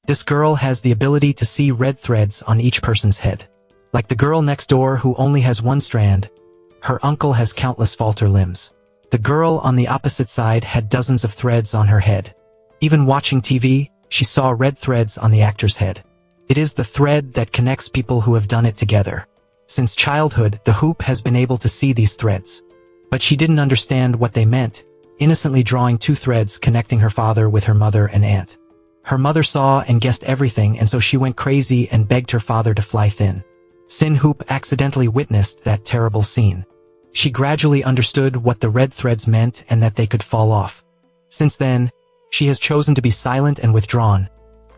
This girl has the ability to see red threads on each person's head. Like the girl next door who only has one strand, her uncle has countless falter limbs. The girl on the opposite side had dozens of threads on her head. Even watching TV, she saw red threads on the actor's head. It is the thread that connects people who have done it together. Since childhood, the Hoop has been able to see these threads. But she didn't understand what they meant, innocently drawing two threads connecting her father with her mother and aunt. Her mother saw and guessed everything, and so she went crazy and begged her father to fly thin. Sin Hoop accidentally witnessed that terrible scene. She gradually understood what the red threads meant and that they could fall off. Since then, she has chosen to be silent and withdrawn,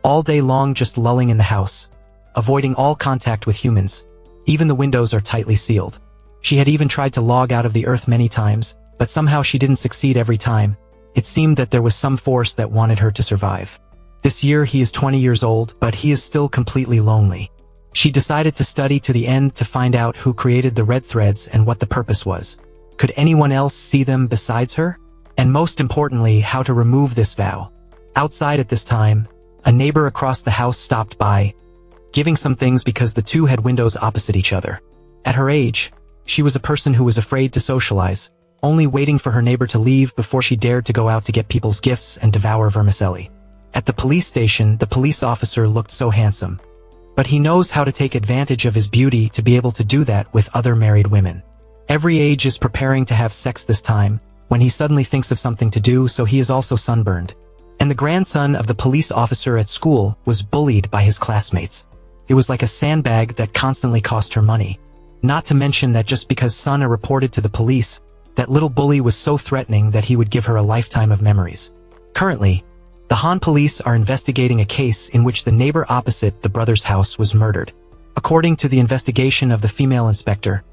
all day long just lulling in the house, avoiding all contact with humans. Even the windows are tightly sealed. She had even tried to log out of the earth many times, but somehow she didn't succeed every time. It seemed that there was some force that wanted her to survive. This year he is 20 years old, but he is still completely lonely. She decided to study to the end to find out who created the red threads and what the purpose was. Could anyone else see them besides her? And most importantly, how to remove this vow. Outside at this time, a neighbor across the house stopped by, giving some things because the two had windows opposite each other. At her age, she was a person who was afraid to socialize, only waiting for her neighbor to leave before she dared to go out to get people's gifts and devour vermicelli. At the police station, the police officer looked so handsome. But he knows how to take advantage of his beauty to be able to do that with other married women. Every age is preparing to have sex this time, when he suddenly thinks of something to do, so he is also sunburned. And the grandson of the police officer at school was bullied by his classmates. It was like a sandbag that constantly cost her money. Not to mention that just because Sana reported to the police, that little bully was so threatening that he would give her a lifetime of memories. Currently, the Han police are investigating a case in which the neighbor opposite the brother's house was murdered. According to the investigation of the female inspector,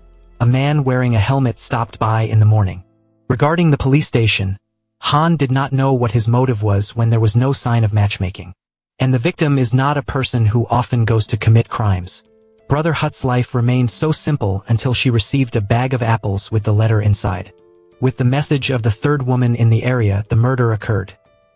a man wearing a helmet stopped by in the morning. Regarding the police station, Han did not know what his motive was when there was no sign of matchmaking. And the victim is not a person who often goes to commit crimes. Brother Hut's life remained so simple until she received a bag of apples with the letter inside. With the message of the third woman in the area, the murder occurred.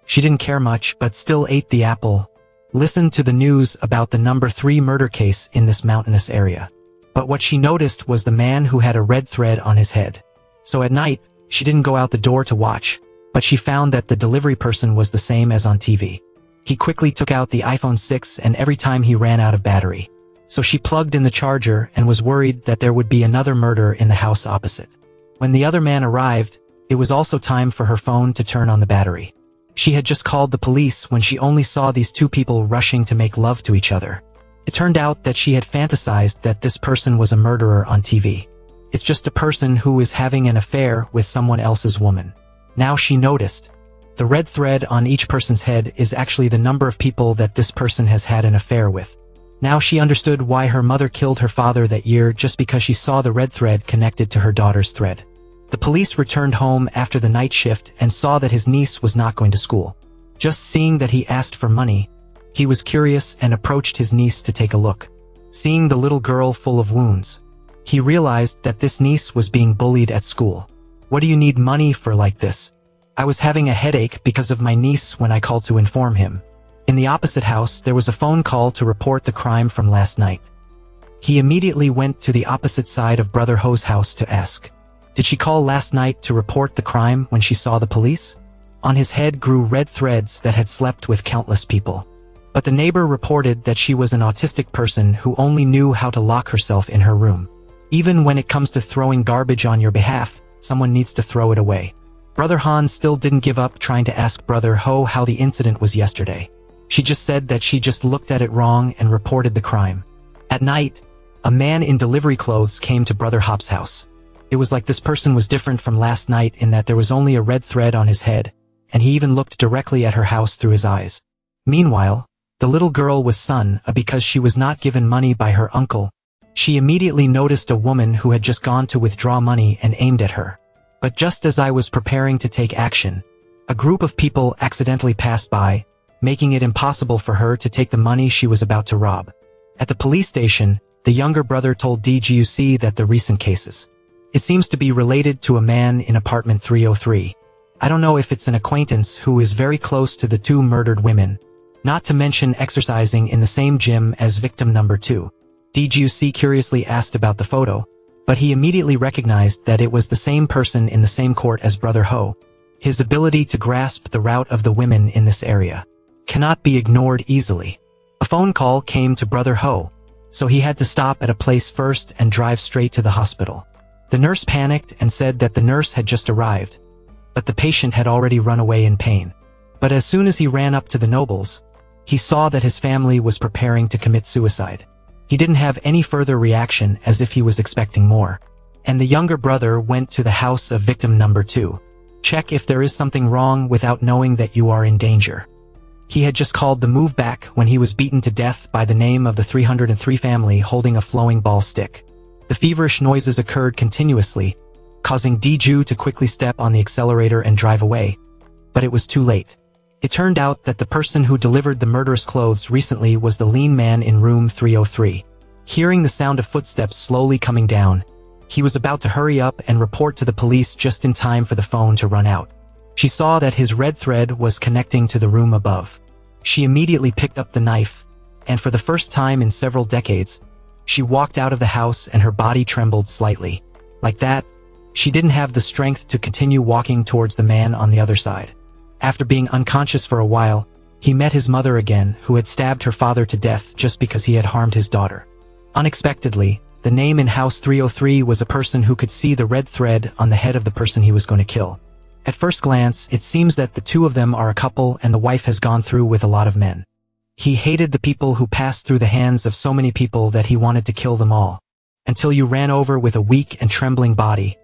She didn't care much, but still ate the apple. Listened to the news about the number 3 murder case in this mountainous area. But what she noticed was the man who had a red thread on his head. So at night, she didn't go out the door to watch, but she found that the delivery person was the same as on TV. He quickly took out the iPhone 6 and every time he ran out of battery. So she plugged in the charger and was worried that there would be another murder in the house opposite. When the other man arrived, it was also time for her phone to turn on the battery. She had just called the police when she only saw these two people rushing to make love to each other. It turned out that she had fantasized that this person was a murderer on TV. It's just a person who is having an affair with someone else's woman. Now she noticed. The red thread on each person's head is actually the number of people that this person has had an affair with. Now she understood why her mother killed her father that year, just because she saw the red thread connected to her daughter's thread. The police returned home after the night shift and saw that his niece was not going to school. Just seeing that he asked for money, he was curious and approached his niece to take a look. Seeing the little girl full of wounds, he realized that this niece was being bullied at school. "What do you need money for like this?" "I was having a headache because of my niece when I called to inform him." In the opposite house, there was a phone call to report the crime from last night. He immediately went to the opposite side of Brother Ho's house to ask, "Did she call last night to report the crime when she saw the police?" On his head grew red threads that had slept with countless people. But the neighbor reported that she was an autistic person who only knew how to lock herself in her room. Even when it comes to throwing garbage on your behalf, someone needs to throw it away. Brother Han still didn't give up trying to ask Brother Ho how the incident was yesterday. She just said that she just looked at it wrong and reported the crime. At night, a man in delivery clothes came to Brother Hop's house. It was like this person was different from last night in that there was only a red thread on his head, and he even looked directly at her house through his eyes. Meanwhile, the little girl was Sun, because she was not given money by her uncle. She immediately noticed a woman who had just gone to withdraw money and aimed at her. But just as I was preparing to take action, a group of people accidentally passed by, making it impossible for her to take the money she was about to rob. At the police station, the younger brother told DGUC that the recent cases. It seems to be related to a man in apartment 303. I don't know if it's an acquaintance who is very close to the two murdered women, Not to mention exercising in the same gym as victim number 2. DGUC curiously asked about the photo, but he immediately recognized that it was the same person in the same court as Brother Ho. His ability to grasp the route of the women in this area cannot be ignored easily. A phone call came to Brother Ho, so he had to stop at a place first and drive straight to the hospital. The nurse panicked and said that the nurse had just arrived, but the patient had already run away in pain. But as soon as he ran up to the nobles, he saw that his family was preparing to commit suicide. He didn't have any further reaction, as if he was expecting more. And the younger brother went to the house of victim number 2. Check if there is something wrong without knowing that you are in danger. He had just called the move back when he was beaten to death by the name of the 303 family holding a flowing ball stick. The feverish noises occurred continuously, causing Diju to quickly step on the accelerator and drive away. But it was too late. It turned out that the person who delivered the murderous clothes recently was the lean man in room 303. Hearing the sound of footsteps slowly coming down, he was about to hurry up and report to the police just in time for the phone to run out. She saw that his red thread was connecting to the room above. She immediately picked up the knife, and for the first time in several decades, she walked out of the house and her body trembled slightly. Like that, she didn't have the strength to continue walking towards the man on the other side. After being unconscious for a while, he met his mother again, who had stabbed her father to death just because he had harmed his daughter. Unexpectedly, the name in House 303 was a person who could see the red thread on the head of the person he was going to kill. At first glance, it seems that the two of them are a couple and the wife has gone through with a lot of men. He hated the people who passed through the hands of so many people that he wanted to kill them all. Until you ran over with a weak and trembling body.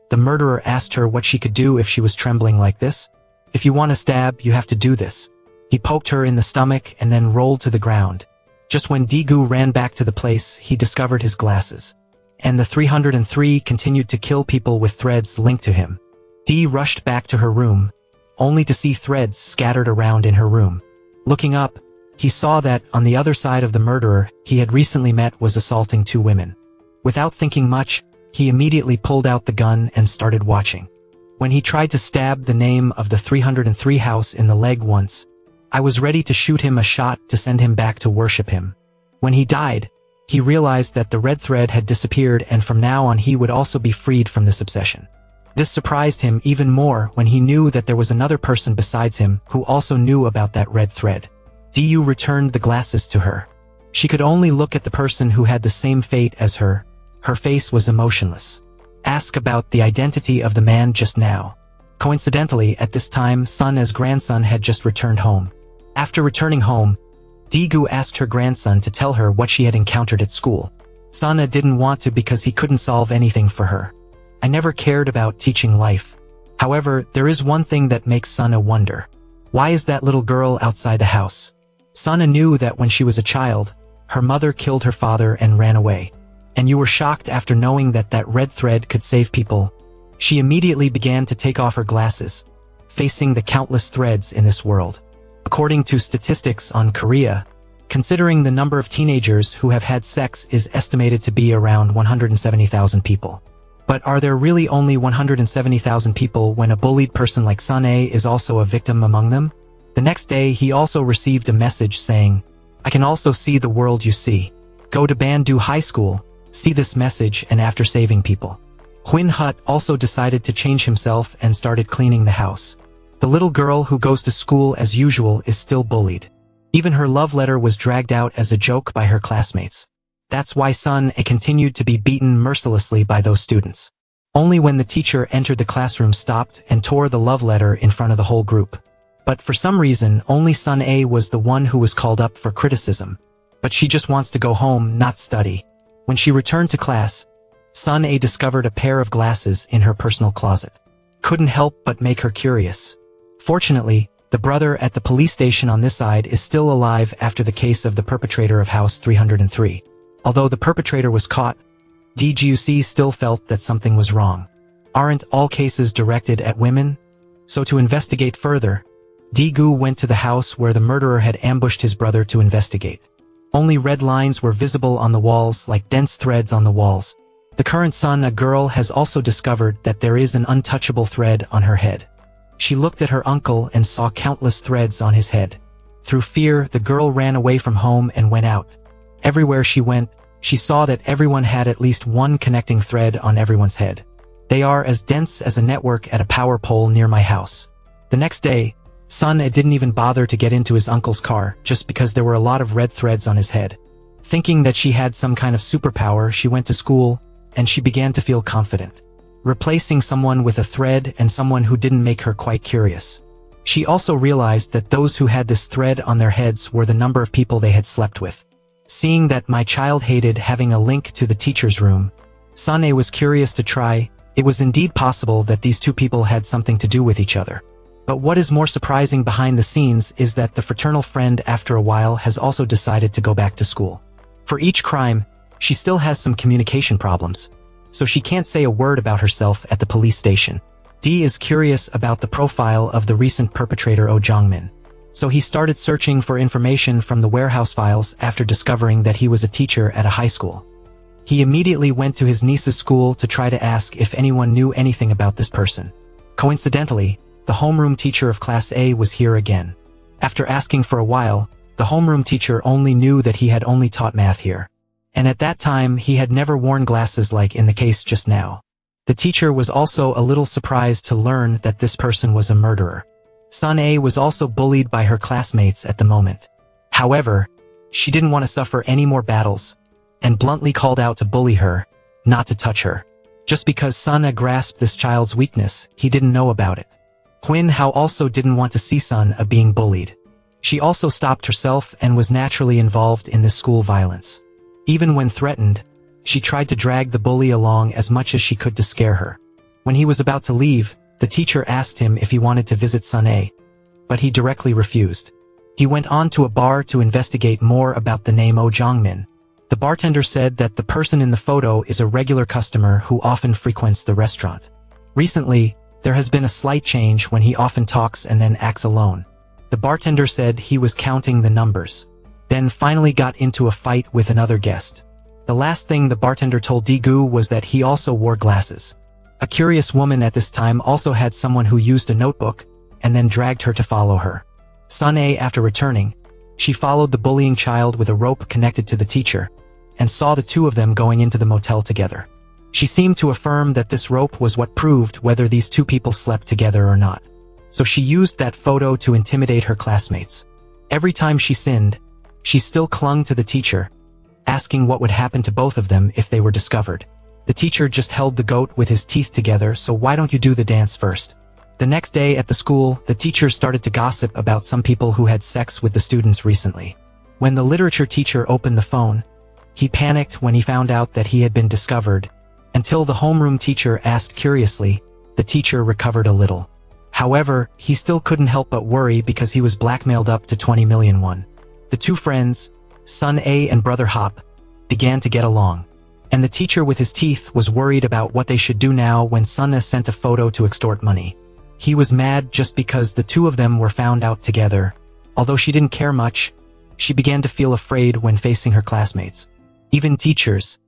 The murderer asked her what she could do if she was trembling like this. If you want to stab, you have to do this. He poked her in the stomach and then rolled to the ground. Just when Digu ran back to the place, he discovered his glasses. And the 303 continued to kill people with threads linked to him. Dee rushed back to her room, only to see threads scattered around in her room. Looking up, he saw that, on the other side of the murderer he had recently met was assaulting 2 women. Without thinking much, he immediately pulled out the gun and started watching. When he tried to stab the name of the 303 house in the leg once, I was ready to shoot him a shot to send him back to worship him. When he died, he realized that the red thread had disappeared and from now on he would also be freed from this obsession. This surprised him even more when he knew that there was another person besides him who also knew about that red thread. Diu returned the glasses to her. She could only look at the person who had the same fate as her. Her face was emotionless. Ask about the identity of the man just now. Coincidentally, at this time, Sun's grandson had just returned home. After returning home, Digu asked her grandson to tell her what she had encountered at school. Sana didn't want to because he couldn't solve anything for her. I never cared about teaching life. However, there is one thing that makes Sana wonder. Why is that little girl outside the house? Sana knew that when she was a child, her mother killed her father and ran away. And you were shocked after knowing that that red thread could save people. She immediately began to take off her glasses, facing the countless threads in this world. According to statistics on Korea, considering the number of teenagers who have had sex is estimated to be around 170,000 people. But are there really only 170,000 people when a bullied person like Sane is also a victim among them? The next day he also received a message saying, I can also see the world you see. Go to Bandu High School, see this message and after saving people. Huin Hut also decided to change himself and started cleaning the house. The little girl who goes to school as usual is still bullied. Even her love letter was dragged out as a joke by her classmates. That's why Sun continued to be beaten mercilessly by those students. Only when the teacher entered the classroom stopped and tore the love letter in front of the whole group. But for some reason, only Sun A was the one who was called up for criticism. But she just wants to go home, not study. When she returned to class, Sun A discovered a pair of glasses in her personal closet. Couldn't help but make her curious. Fortunately, the brother at the police station on this side is still alive after the case of the perpetrator of House 303. Although the perpetrator was caught, DGUC still felt that something was wrong. Aren't all cases directed at women? So to investigate further, Digu went to the house where the murderer had ambushed his brother to investigate. Only red lines were visible on the walls like dense threads on the walls. The current son, a girl, has also discovered that there is an untouchable thread on her head. She looked at her uncle and saw countless threads on his head. Through fear, the girl ran away from home and went out. Everywhere she went, she saw that everyone had at least one connecting thread on everyone's head. They are as dense as a network at a power pole near my house. The next day, Sun-ae didn't even bother to get into his uncle's car just because there were a lot of red threads on his head. Thinking that she had some kind of superpower, she went to school, and she began to feel confident, replacing someone with a thread and someone who didn't make her quite curious. She also realized that those who had this thread on their heads were the number of people they had slept with. Seeing that my child hated having a link to the teacher's room, Sun-ae was curious to try. It was indeed possible that these two people had something to do with each other. But what is more surprising behind the scenes is that the fraternal friend after a while has also decided to go back to school. For each crime, she still has some communication problems, so she can't say a word about herself at the police station. D is curious about the profile of the recent perpetrator Oh Jong-min, so he started searching for information from the warehouse files after discovering that he was a teacher at a high school. He immediately went to his niece's school to try to ask if anyone knew anything about this person. Coincidentally, the homeroom teacher of Class A was here again. After asking for a while, the homeroom teacher only knew that he had only taught math here. And at that time he had never worn glasses like in the case just now. The teacher was also a little surprised to learn that this person was a murderer. Sun-ae was also bullied by her classmates at the moment. However, she didn't want to suffer any more battles, and bluntly called out to bully her, not to touch her. Just because Sun-ae grasped this child's weakness, he didn't know about it. Quinn Hao also didn't want to see Sun-ae being bullied. She also stopped herself and was naturally involved in this school violence. Even when threatened, she tried to drag the bully along as much as she could to scare her. When he was about to leave, the teacher asked him if he wanted to visit Sun-ae, but he directly refused. He went on to a bar to investigate more about the name Oh Jong-min. The bartender said that the person in the photo is a regular customer who often frequents the restaurant. Recently, there has been a slight change when he often talks and then acts alone. The bartender said he was counting the numbers, then finally got into a fight with another guest. The last thing the bartender told Daegu was that he also wore glasses. A curious woman at this time also had someone who used a notebook and then dragged her to follow her. Sun-ae, after returning, she followed the bullying child with a rope connected to the teacher and saw the two of them going into the motel together. She seemed to affirm that this rope was what proved whether these two people slept together or not. So she used that photo to intimidate her classmates. Every time she sinned, she still clung to the teacher, asking what would happen to both of them if they were discovered. The teacher just held the goat with his teeth together, so why don't you do the dance first? The next day at the school, the teacher started to gossip about some people who had sex with the students recently. When the literature teacher opened the phone, he panicked when he found out that he had been discovered. Until the homeroom teacher asked curiously, the teacher recovered a little. However, he still couldn't help but worry because he was blackmailed up to 20 million won. The two friends, Sun-ae and Brother Hop, began to get along. And the teacher with his teeth was worried about what they should do now when Sun-ae sent a photo to extort money. He was mad just because the two of them were found out together. Although she didn't care much, she began to feel afraid when facing her classmates, even teachers.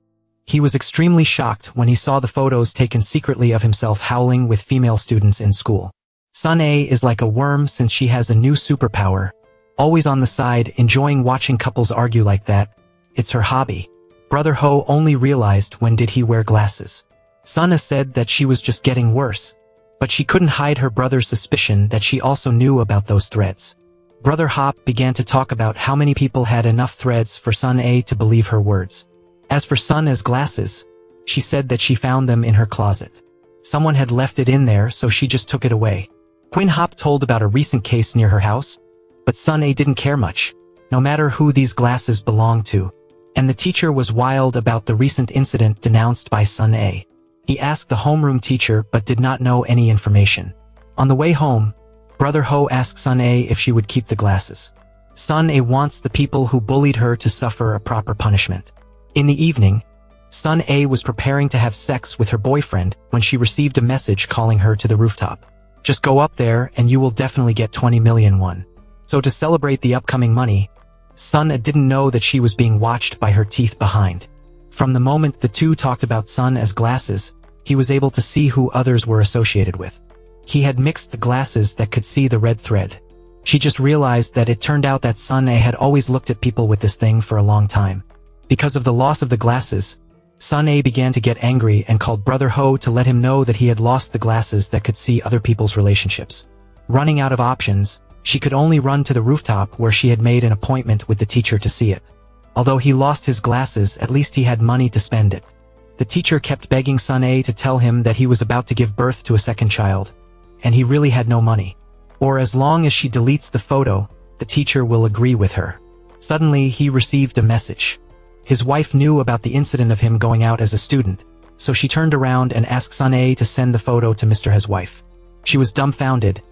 He was extremely shocked when he saw the photos taken secretly of himself howling with female students in school. Sun-ae is like a worm since she has a new superpower, always on the side, enjoying watching couples argue like that. It's her hobby. Brother Ho only realized when did he wear glasses. Sun-ae said that she was just getting worse, but she couldn't hide her brother's suspicion that she also knew about those threads. Brother Hop began to talk about how many people had enough threads for Sun-ae to believe her words. As for Sun-ae's glasses, she said that she found them in her closet. Someone had left it in there, so she just took it away. Quinn Hop told about a recent case near her house, but Sun-ae didn't care much, no matter who these glasses belonged to. And the teacher was wild about the recent incident denounced by Sun-ae. He asked the homeroom teacher but did not know any information. On the way home, Brother Ho asked Sun-ae if she would keep the glasses. Sun-ae wants the people who bullied her to suffer a proper punishment. In the evening, Sun-ae was preparing to have sex with her boyfriend when she received a message calling her to the rooftop. Just go up there and you will definitely get 20 million won. So to celebrate the upcoming money, Sun-ae didn't know that she was being watched by her teeth behind. From the moment the two talked about Sun-ae's glasses, he was able to see who others were associated with. He had mixed the glasses that could see the red thread. She just realized that it turned out that Sun A had always looked at people with this thing for a long time. Because of the loss of the glasses, Sun A began to get angry and called Brother Ho to let him know that he had lost the glasses that could see other people's relationships. Running out of options, she could only run to the rooftop where she had made an appointment with the teacher to see it. Although he lost his glasses, at least he had money to spend it. The teacher kept begging Sun A to tell him that he was about to give birth to a second child, and he really had no money. Or as long as she deletes the photo, the teacher will agree with her. Suddenly, he received a message. His wife knew about the incident of him going out as a student, so she turned around and asked Sun A to send the photo to Mr. He's wife. She was dumbfounded,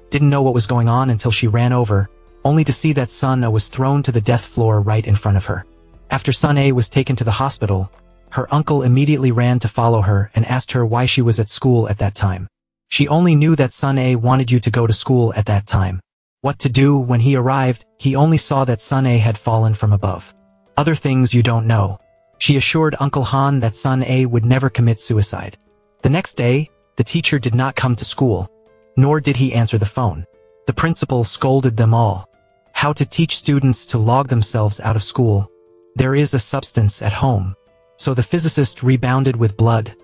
didn't know what was going on until she ran over, only to see that Sun A was thrown to the death floor right in front of her. After Sun A was taken to the hospital, her uncle immediately ran to follow her and asked her why she was at school at that time. She only knew that Sun A wanted you to go to school at that time. What to do? When he arrived, he only saw that Sun A had fallen from above. Other things you don't know. She assured Uncle Han that Sun A would never commit suicide. The next day, the teacher did not come to school, nor did he answer the phone. The principal scolded them all. How to teach students to log themselves out of school. There is a substance at home. So the physicist rebounded with blood,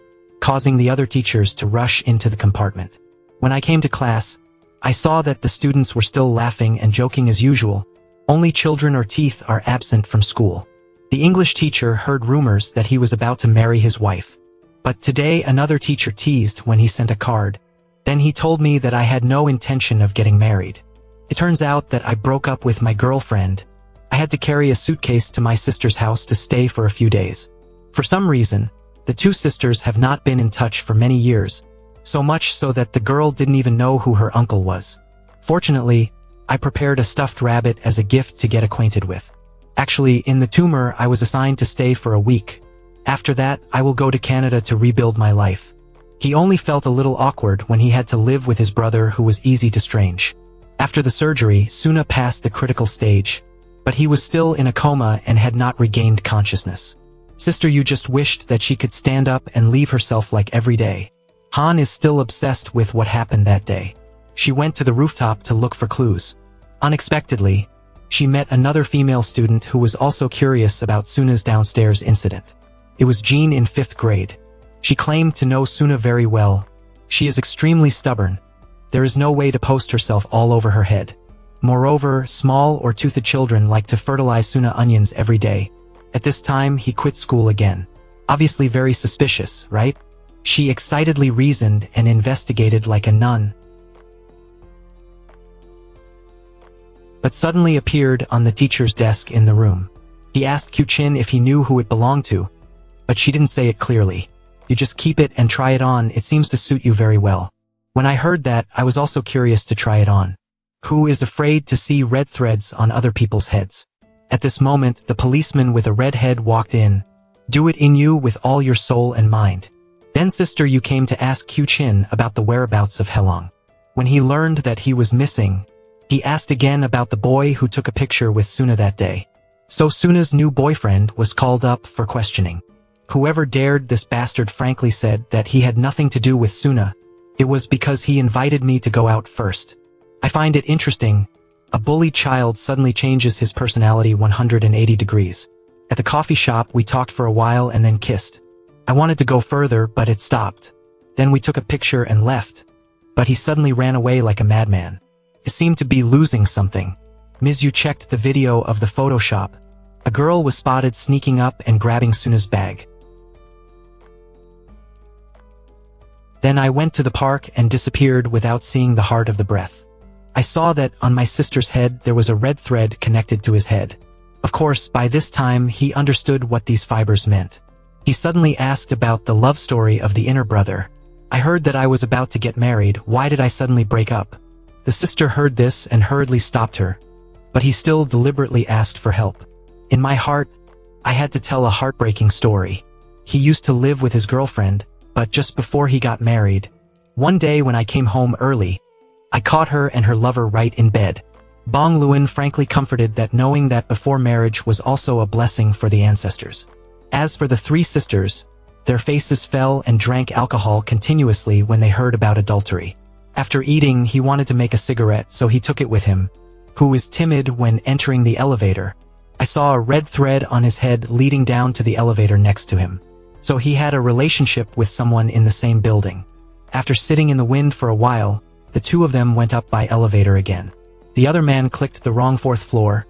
causing the other teachers to rush into the compartment. When I came to class, I saw that the students were still laughing and joking as usual. Only children or teeth are absent from school. The English teacher heard rumors that he was about to marry his wife. But today another teacher teased when he sent a card. Then he told me that I had no intention of getting married. It turns out that I broke up with my girlfriend. I had to carry a suitcase to my sister's house to stay for a few days. For some reason, the two sisters have not been in touch for many years, so much so that the girl didn't even know who her uncle was. Fortunately, I prepared a stuffed rabbit as a gift to get acquainted with. Actually, in the tumor, I was assigned to stay for a week. After that, I will go to Canada to rebuild my life. He only felt a little awkward when he had to live with his brother who was easy to strange. After the surgery, Suna passed the critical stage, but he was still in a coma and had not regained consciousness. Sister Yu just wished that she could stand up and leave herself like every day. Han is still obsessed with what happened that day. She went to the rooftop to look for clues. Unexpectedly, she met another female student who was also curious about Suna's downstairs incident. It was Jean in 5th grade. She claimed to know Suna very well. She is extremely stubborn. There is no way to post herself all over her head. Moreover, small or toothed children like to fertilize Suna onions every day. At this time, he quit school again. Obviously very suspicious, right? She excitedly reasoned and investigated like a nun. But suddenly appeared on the teacher's desk in the room. He asked Q-Chin if he knew who it belonged to, but she didn't say it clearly. You just keep it and try it on, it seems to suit you very well. When I heard that, I was also curious to try it on. Who is afraid to see red threads on other people's heads? At this moment, the policeman with a red head walked in. Do it in you with all your soul and mind. Then Sister Yu came to ask Q-Chin about the whereabouts of Helong. When he learned that he was missing, he asked again about the boy who took a picture with Suna that day. So Suna's new boyfriend was called up for questioning. Whoever dared this bastard frankly said that he had nothing to do with Suna. It was because he invited me to go out first. I find it interesting. A bullied child suddenly changes his personality 180 degrees. At the coffee shop, we talked for a while and then kissed. I wanted to go further, but it stopped. Then we took a picture and left. But he suddenly ran away like a madman. It seemed to be losing something. Ms. Yu checked the video of the Photoshop. A girl was spotted sneaking up and grabbing Suna's bag. Then I went to the park and disappeared without seeing the heart of the breath. I saw that on my sister's head there was a red thread connected to his head. Of course, by this time he understood what these fibers meant. He suddenly asked about the love story of the inner brother. I heard that I was about to get married, why did I suddenly break up? The sister heard this and hurriedly stopped her. But he still deliberately asked for help. In my heart, I had to tell a heartbreaking story. He used to live with his girlfriend, but just before he got married, one day when I came home early, I caught her and her lover right in bed. Bong Luan frankly comforted that knowing that before marriage was also a blessing for the ancestors. As for the three sisters, their faces fell and drank alcohol continuously when they heard about adultery. After eating, he wanted to make a cigarette, so he took it with him. who is timid when entering the elevator. I saw a red thread on his head leading down to the elevator next to him. So he had a relationship with someone in the same building. After sitting in the wind for a while, the two of them went up by elevator again. The other man clicked the wrong 4th floor,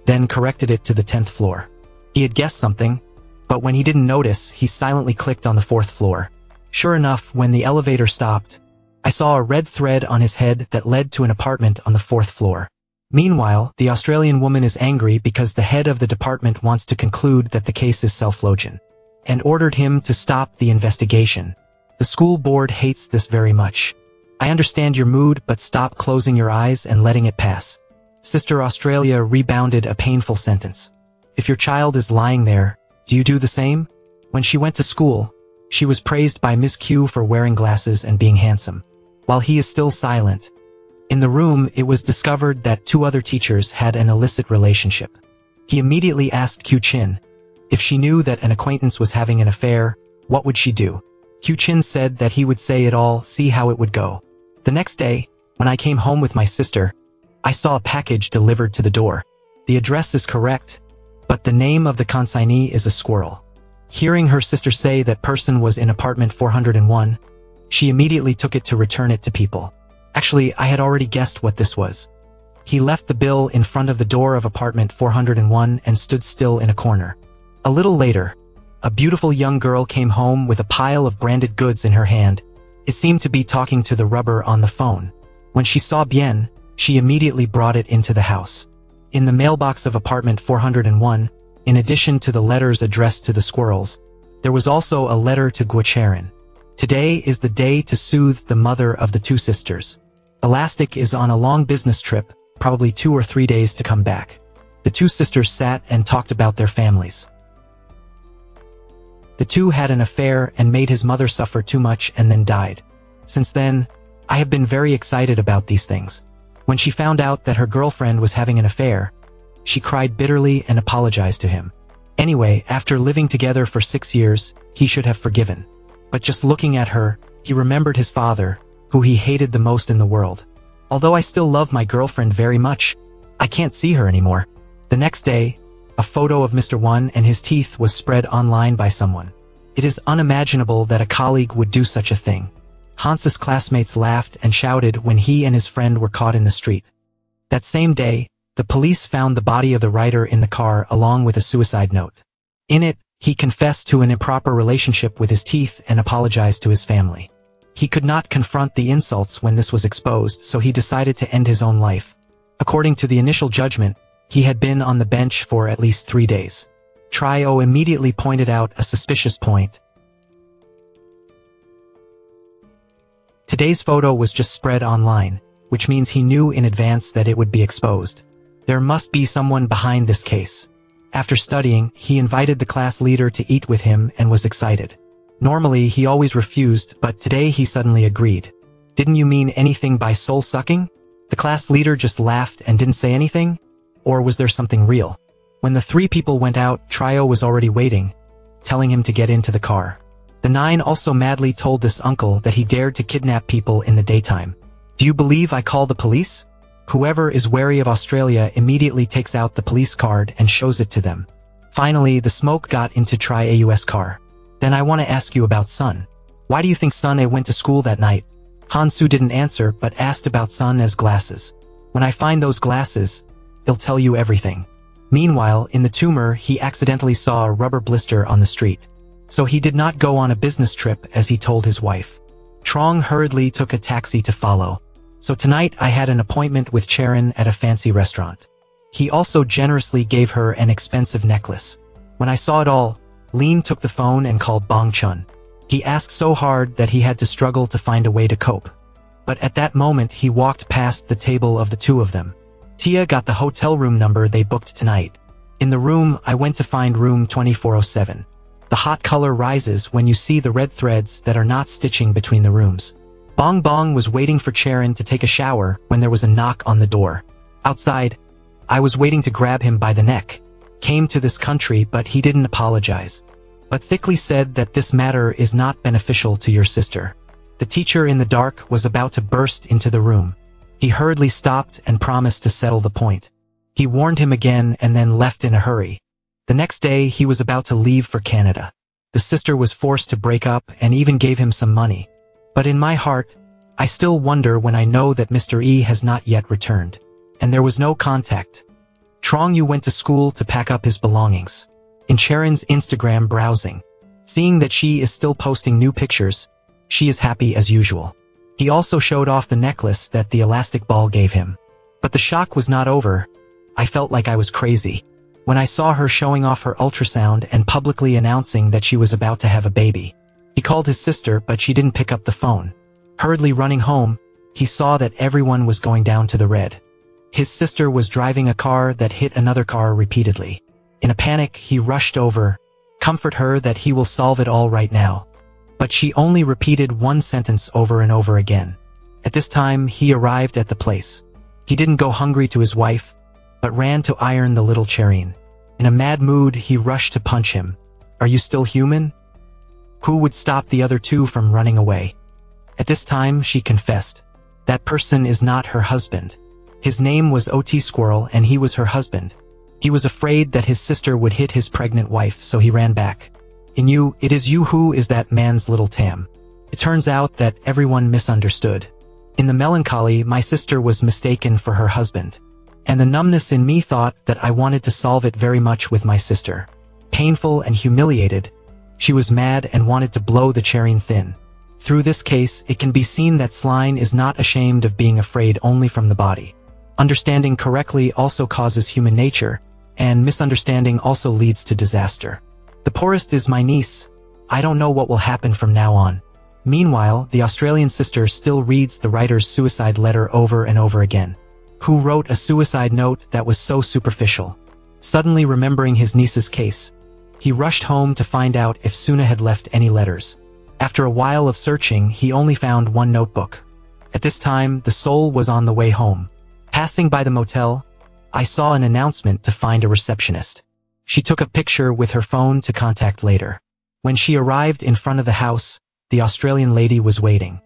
then corrected it to the 10th floor. He had guessed something, but when he didn't notice, he silently clicked on the 4th floor. Sure enough, when the elevator stopped, I saw a red thread on his head that led to an apartment on the 4th floor. Meanwhile, the Australian woman is angry because the head of the department wants to conclude that the case is self-logian, and ordered him to stop the investigation. The school board hates this very much. I understand your mood, but stop closing your eyes and letting it pass. Sister Australia rebounded a painful sentence. If your child is lying there, do you do the same? When she went to school, she was praised by Ms. Q for wearing glasses and being handsome. While he is still silent. In the room, it was discovered that 2 other teachers had an illicit relationship. He immediately asked Q Chin if she knew that an acquaintance was having an affair, what would she do? Q Chin said that he would say it all, see how it would go. The next day, when I came home with my sister, I saw a package delivered to the door. The address is correct, but the name of the consignee is a squirrel. Hearing her sister say that person was in apartment 401, she immediately took it to return it to people. Actually, I had already guessed what this was. He left the bill in front of the door of apartment 401 and stood still in a corner. A little later, a beautiful young girl came home with a pile of branded goods in her hand. It seemed to be talking to the rubber on the phone. When she saw Bien, she immediately brought it into the house. In the mailbox of apartment 401, in addition to the letters addressed to the squirrels, there was also a letter to Guacharin. Today is the day to soothe the mother of the 2 sisters. Elastic is on a long business trip, probably 2 or 3 days to come back. The 2 sisters sat and talked about their families. The 2 had an affair and made his mother suffer too much and then died. Since then, I have been very excited about these things. When she found out that her girlfriend was having an affair, she cried bitterly and apologized to him. Anyway, after living together for 6 years, he should have forgiven. But just looking at her, he remembered his father, who he hated the most in the world. Although I still love my girlfriend very much, I can't see her anymore. The next day, a photo of Mr. One and his teeth was spread online by someone. It is unimaginable that a colleague would do such a thing. Hans's classmates laughed and shouted when he and his friend were caught in the street. That same day, the police found the body of the writer in the car along with a suicide note. In it, he confessed to an improper relationship with his teeth and apologized to his family. He could not confront the insults when this was exposed, so he decided to end his own life. According to the initial judgment, he had been on the bench for at least 3 days. Trio immediately pointed out a suspicious point. Today's photo was just spread online, which means he knew in advance that it would be exposed. There must be someone behind this case. After studying, he invited the class leader to eat with him and was excited. Normally, he always refused, but today he suddenly agreed. Didn't you mean anything by soul-sucking? The class leader just laughed and didn't say anything? Or was there something real? When the 3 people went out, Trio was already waiting, telling him to get into the car. The 9 also madly told this uncle that he dared to kidnap people in the daytime. Do you believe I call the police? Whoever is wary of Australia immediately takes out the police card and shows it to them. Finally, the smoke got into Tria's car. Then I want to ask you about Sun. Why do you think Sun went to school that night? Hansu didn't answer but asked about Sun's glasses. When I find those glasses, they'll tell you everything. Meanwhile, in the tumor, he accidentally saw a rubber blister on the street. So he did not go on a business trip as he told his wife. Trong hurriedly took a taxi to follow. So tonight I had an appointment with Charon at a fancy restaurant. He also generously gave her an expensive necklace. When I saw it all, Lean took the phone and called Bong Chun. He asked so hard that he had to struggle to find a way to cope. But at that moment he walked past the table of the 2 of them. Tia got the hotel room number they booked tonight. In the room, I went to find room 2407. The hot color rises when you see the red threads that are not stitching between the rooms. Bong Bong was waiting for Charon to take a shower when there was a knock on the door. Outside, I was waiting to grab him by the neck. Came to this country but he didn't apologize. But thickly said that this matter is not beneficial to your sister. The teacher in the dark was about to burst into the room. He hurriedly stopped and promised to settle the point. He warned him again and then left in a hurry. The next day he was about to leave for Canada. The sister was forced to break up and even gave him some money. But in my heart, I still wonder when I know that Mr. E has not yet returned. And there was no contact. Trong Yu went to school to pack up his belongings. In Charon's Instagram browsing, seeing that she is still posting new pictures, she is happy as usual. He also showed off the necklace that the elastic ball gave him. But the shock was not over. I felt like I was crazy when I saw her showing off her ultrasound and publicly announcing that she was about to have a baby. He called his sister, but she didn't pick up the phone. Hurriedly running home, he saw that everyone was going down to the red. His sister was driving a car that hit another car repeatedly. In a panic, he rushed over, comfort her that he will solve it all right now. But she only repeated one sentence over and over again. At this time, he arrived at the place. He didn't go hungry to his wife, but ran to iron the little Charin. In a mad mood, he rushed to punch him. Are you still human? Who would stop the other two from running away? At this time, she confessed. That person is not her husband. His name was O.T. Squirrel and he was her husband. He was afraid that his sister would hit his pregnant wife, so he ran back. It is you who is that man's little Tam. It turns out that everyone misunderstood. In the melancholy, my sister was mistaken for her husband. And the numbness in me thought that I wanted to solve it very much with my sister. Painful and humiliated, she was mad and wanted to blow the Charin thin. Through this case, it can be seen that Sline is not ashamed of being afraid only from the body. Understanding correctly also causes human nature, and misunderstanding also leads to disaster. The poorest is my niece. I don't know what will happen from now on. Meanwhile, the Australian sister still reads the writer's suicide letter over and over again. Who wrote a suicide note that was so superficial? Suddenly remembering his niece's case, he rushed home to find out if Suna had left any letters. After a while of searching, he only found one notebook. At this time, the soul was on the way home. Passing by the motel, I saw an announcement to find a receptionist. She took a picture with her phone to contact later. When she arrived in front of the house, the Australian lady was waiting.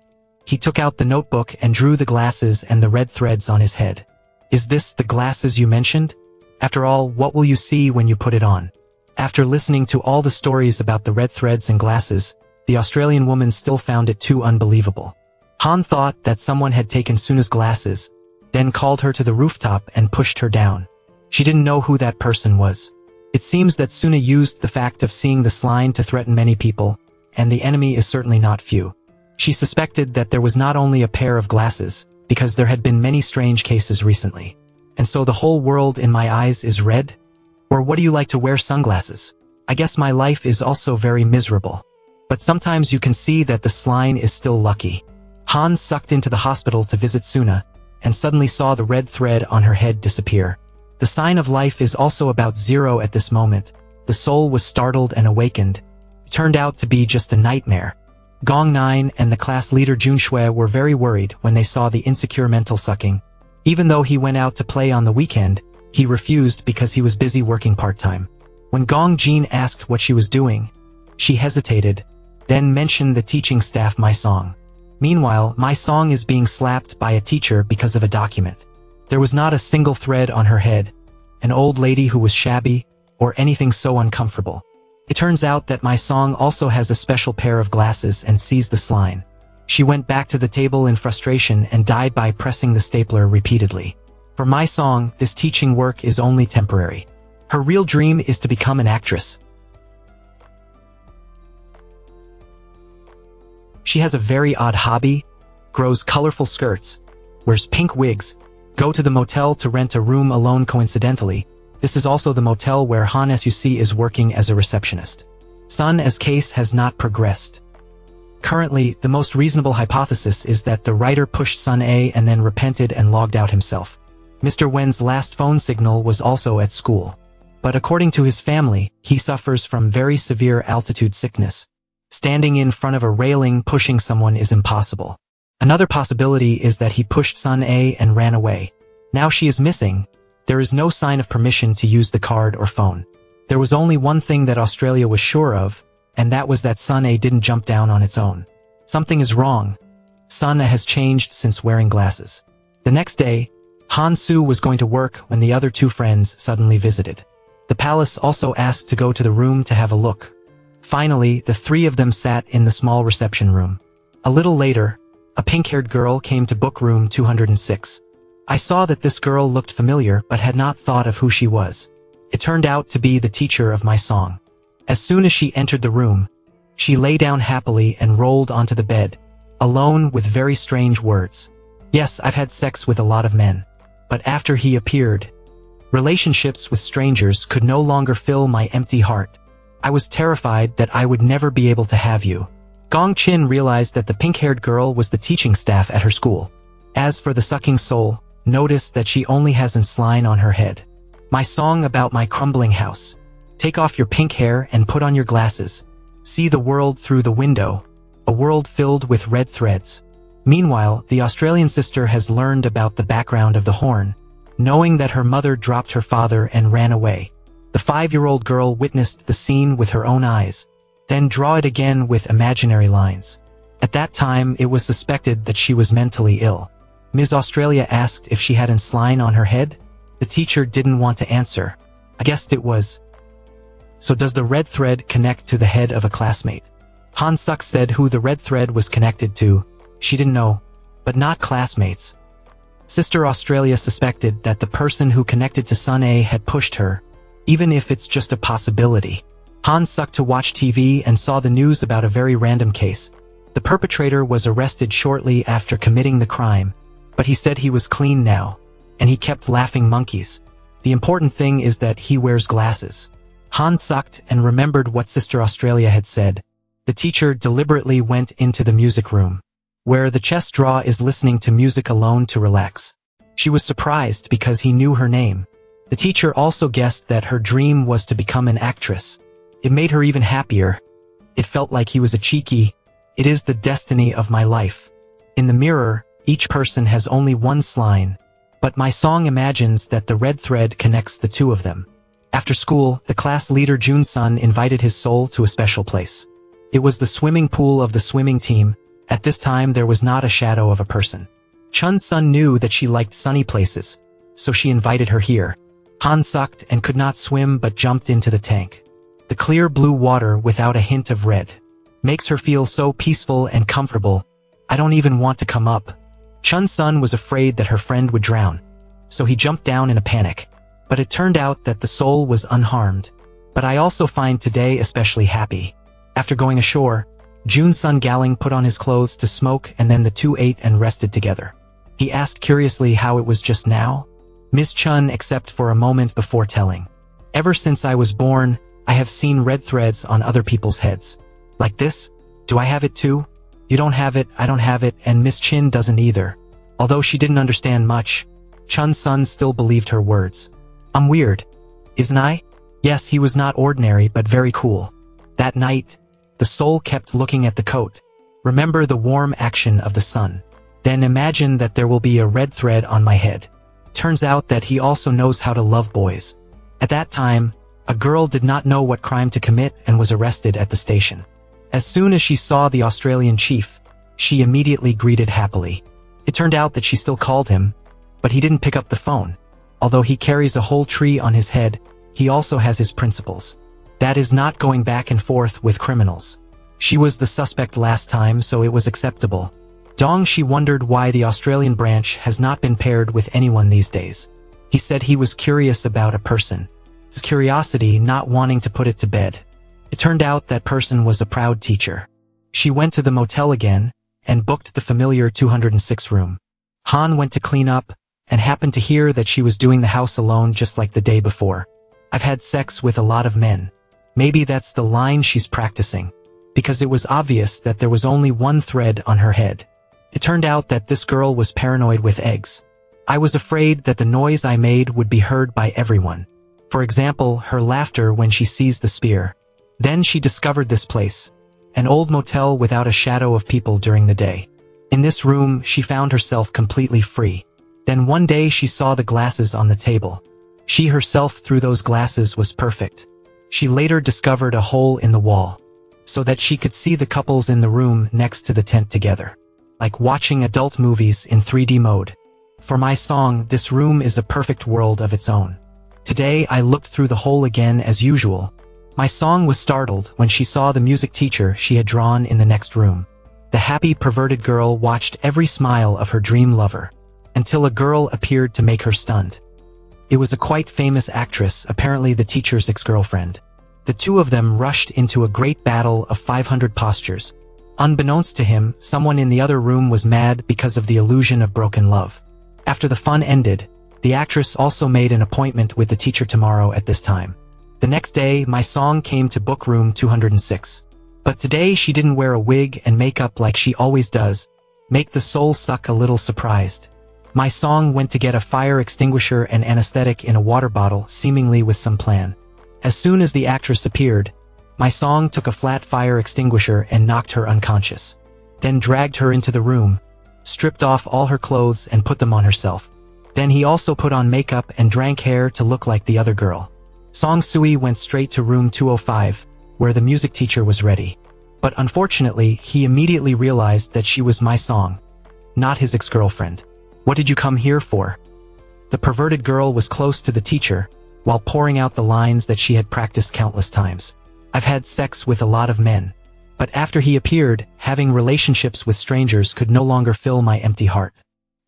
He took out the notebook and drew the glasses and the red threads on his head. Is this the glasses you mentioned? After all, what will you see when you put it on? After listening to all the stories about the red threads and glasses, the Australian woman still found it too unbelievable. Han thought that someone had taken Suna's glasses, then called her to the rooftop and pushed her down. She didn't know who that person was. It seems that Suna used the fact of seeing the Sline to threaten many people, and the enemy is certainly not few. She suspected that there was not only a pair of glasses, because there had been many strange cases recently. And so the whole world in my eyes is red? Or what do you like to wear sunglasses? I guess my life is also very miserable. But sometimes you can see that the Sline is still lucky. Han sucked into the hospital to visit Suna, and suddenly saw the red thread on her head disappear. The sign of life is also about 0 at this moment. The soul was startled and awakened. It turned out to be just a nightmare. Gong 9 and the class leader Jun Shui were very worried when they saw the insecure mental sucking. Even though he went out to play on the weekend, he refused because he was busy working part-time. When Gong Jin asked what she was doing, she hesitated, then mentioned the teaching staff My Song. Meanwhile, My Song is being slapped by a teacher because of a document. There was not a single thread on her head, an old lady who was shabby, or anything so uncomfortable. It turns out that My Song also has a special pair of glasses and sees the Sline. She went back to the table in frustration and died by pressing the stapler repeatedly. For My Song, this teaching work is only temporary. Her real dream is to become an actress. She has a very odd hobby, grows colorful skirts, wears pink wigs, go to the motel to rent a room alone coincidentally. This is also the motel where Han Suc is working as a receptionist. Sun's case has not progressed. Currently, the most reasonable hypothesis is that the writer pushed Sun A and then repented and logged out himself. Mr. Wen's last phone signal was also at school. But according to his family, he suffers from very severe altitude sickness. Standing in front of a railing pushing someone is impossible. Another possibility is that he pushed Sun A and ran away. Now she is missing. There is no sign of permission to use the card or phone. There was only one thing that Australia was sure of, and that was that Sun A didn't jump down on its own. Something is wrong. Sun A has changed since wearing glasses. The next day, Han-soo was going to work when the other two friends suddenly visited. The palace also asked to go to the room to have a look. Finally, the three of them sat in the small reception room. A little later, a pink-haired girl came to book room 206. I saw that this girl looked familiar but had not thought of who she was. It turned out to be the teacher of my song. As soon as she entered the room, she lay down happily and rolled onto the bed, alone with very strange words. Yes, I've had sex with a lot of men. But after he appeared, relationships with strangers could no longer fill my empty heart. I was terrified that I would never be able to have you. Gong Chin realized that the pink-haired girl was the teaching staff at her school. As for the sucking soul, notice that she only has an slime on her head. My song about my crumbling house. Take off your pink hair and put on your glasses. See the world through the window, a world filled with red threads. Meanwhile, the Australian sister has learned about the background of the horn, knowing that her mother dropped her father and ran away. The 5-year-old girl witnessed the scene with her own eyes, then draw it again with imaginary lines. At that time, it was suspected that she was mentally ill. Ms. Australia asked if she had an slime on her head. The teacher didn't want to answer. I guessed it was. So does the red thread connect to the head of a classmate? Han Suk said who the red thread was connected to. She didn't know, but not classmates. Sister Australia suspected that the person who connected to Sun A had pushed her, even if it's just a possibility. Han Suk to watch TV and saw the news about a very random case. The perpetrator was arrested shortly after committing the crime, but he said he was clean now, and he kept laughing monkeys. The important thing is that he wears glasses. Han sucked and remembered what Sister Australia had said. The teacher deliberately went into the music room, where the chess draw is listening to music alone to relax. She was surprised because he knew her name. The teacher also guessed that her dream was to become an actress. It made her even happier. It felt like he was a cheeky, "It is the destiny of my life." In the mirror, each person has only one slime, but my song imagines that the red thread connects the two of them. After school, the class leader Jun Sun invited his soul to a special place. It was the swimming pool of the swimming team. At this time there was not a shadow of a person. Chun Sun knew that she liked sunny places, so she invited her here. Han sucked and could not swim but jumped into the tank. The clear blue water without a hint of red makes her feel so peaceful and comfortable. I don't even want to come up. Chun Sun was afraid that her friend would drown, so he jumped down in a panic. But it turned out that the soul was unharmed. But I also find today especially happy. After going ashore, Jun Sun Galing put on his clothes to smoke and then the two ate and rested together. He asked curiously how it was just now. Ms. Chun except for a moment before telling. Ever since I was born, I have seen red threads on other people's heads. Like this? Do I have it too? You don't have it, I don't have it, and Miss Chin doesn't either. Although she didn't understand much, Chun Sun still believed her words. I'm weird, isn't I? Yes, he was not ordinary but very cool. That night, the soul kept looking at the coat. Remember the warm action of the sun. Then imagine that there will be a red thread on my head. Turns out that he also knows how to love boys. At that time, a girl did not know what crime to commit and was arrested at the station. As soon as she saw the Australian chief, she immediately greeted happily. It turned out that she still called him, but he didn't pick up the phone. Although he carries a whole tree on his head, he also has his principles. That is not going back and forth with criminals. She was the suspect last time, so it was acceptable. Dong Shi wondered why the Australian branch has not been paired with anyone these days. He said he was curious about a person. His curiosity not wanting to put it to bed. It turned out that person was a proud teacher. She went to the motel again, and booked the familiar 206 room. Han went to clean up, and happened to hear that she was doing the house alone just like the day before. I've had sex with a lot of men. Maybe that's the line she's practicing, because it was obvious that there was only one thread on her head. It turned out that this girl was paranoid with eggs. I was afraid that the noise I made would be heard by everyone. For example, her laughter when she sees the spear. Then she discovered this place, an old motel without a shadow of people during the day. In this room, she found herself completely free. Then one day she saw the glasses on the table. She herself through those glasses was perfect. She later discovered a hole in the wall, so that she could see the couples in the room next to the tent together. Like watching adult movies in 3D mode. For my song, this room is a perfect world of its own. Today I looked through the hole again as usual. My song was startled when she saw the music teacher she had drawn in the next room. The happy, perverted girl watched every smile of her dream lover, until a girl appeared to make her stunned. It was a quite famous actress, apparently the teacher's ex-girlfriend. The two of them rushed into a great battle of 500 postures. Unbeknownst to him, someone in the other room was mad because of the illusion of broken love. After the fun ended, the actress also made an appointment with the teacher tomorrow at this time. The next day, my song came to book room 206. But today she didn't wear a wig and makeup like she always does, make the soul suck a little surprised. My song went to get a fire extinguisher and anesthetic in a water bottle, seemingly with some plan. As soon as the actress appeared, my song took a flat fire extinguisher and knocked her unconscious. Then dragged her into the room, stripped off all her clothes and put them on herself. Then he also put on makeup and drank hair to look like the other girl. Song Sui went straight to room 205, where the music teacher was ready. But unfortunately, he immediately realized that she was my song, not his ex-girlfriend. "What did you come here for?" The perverted girl was close to the teacher, while pouring out the lines that she had practiced countless times. "I've had sex with a lot of men. But after he appeared, having relationships with strangers could no longer fill my empty heart.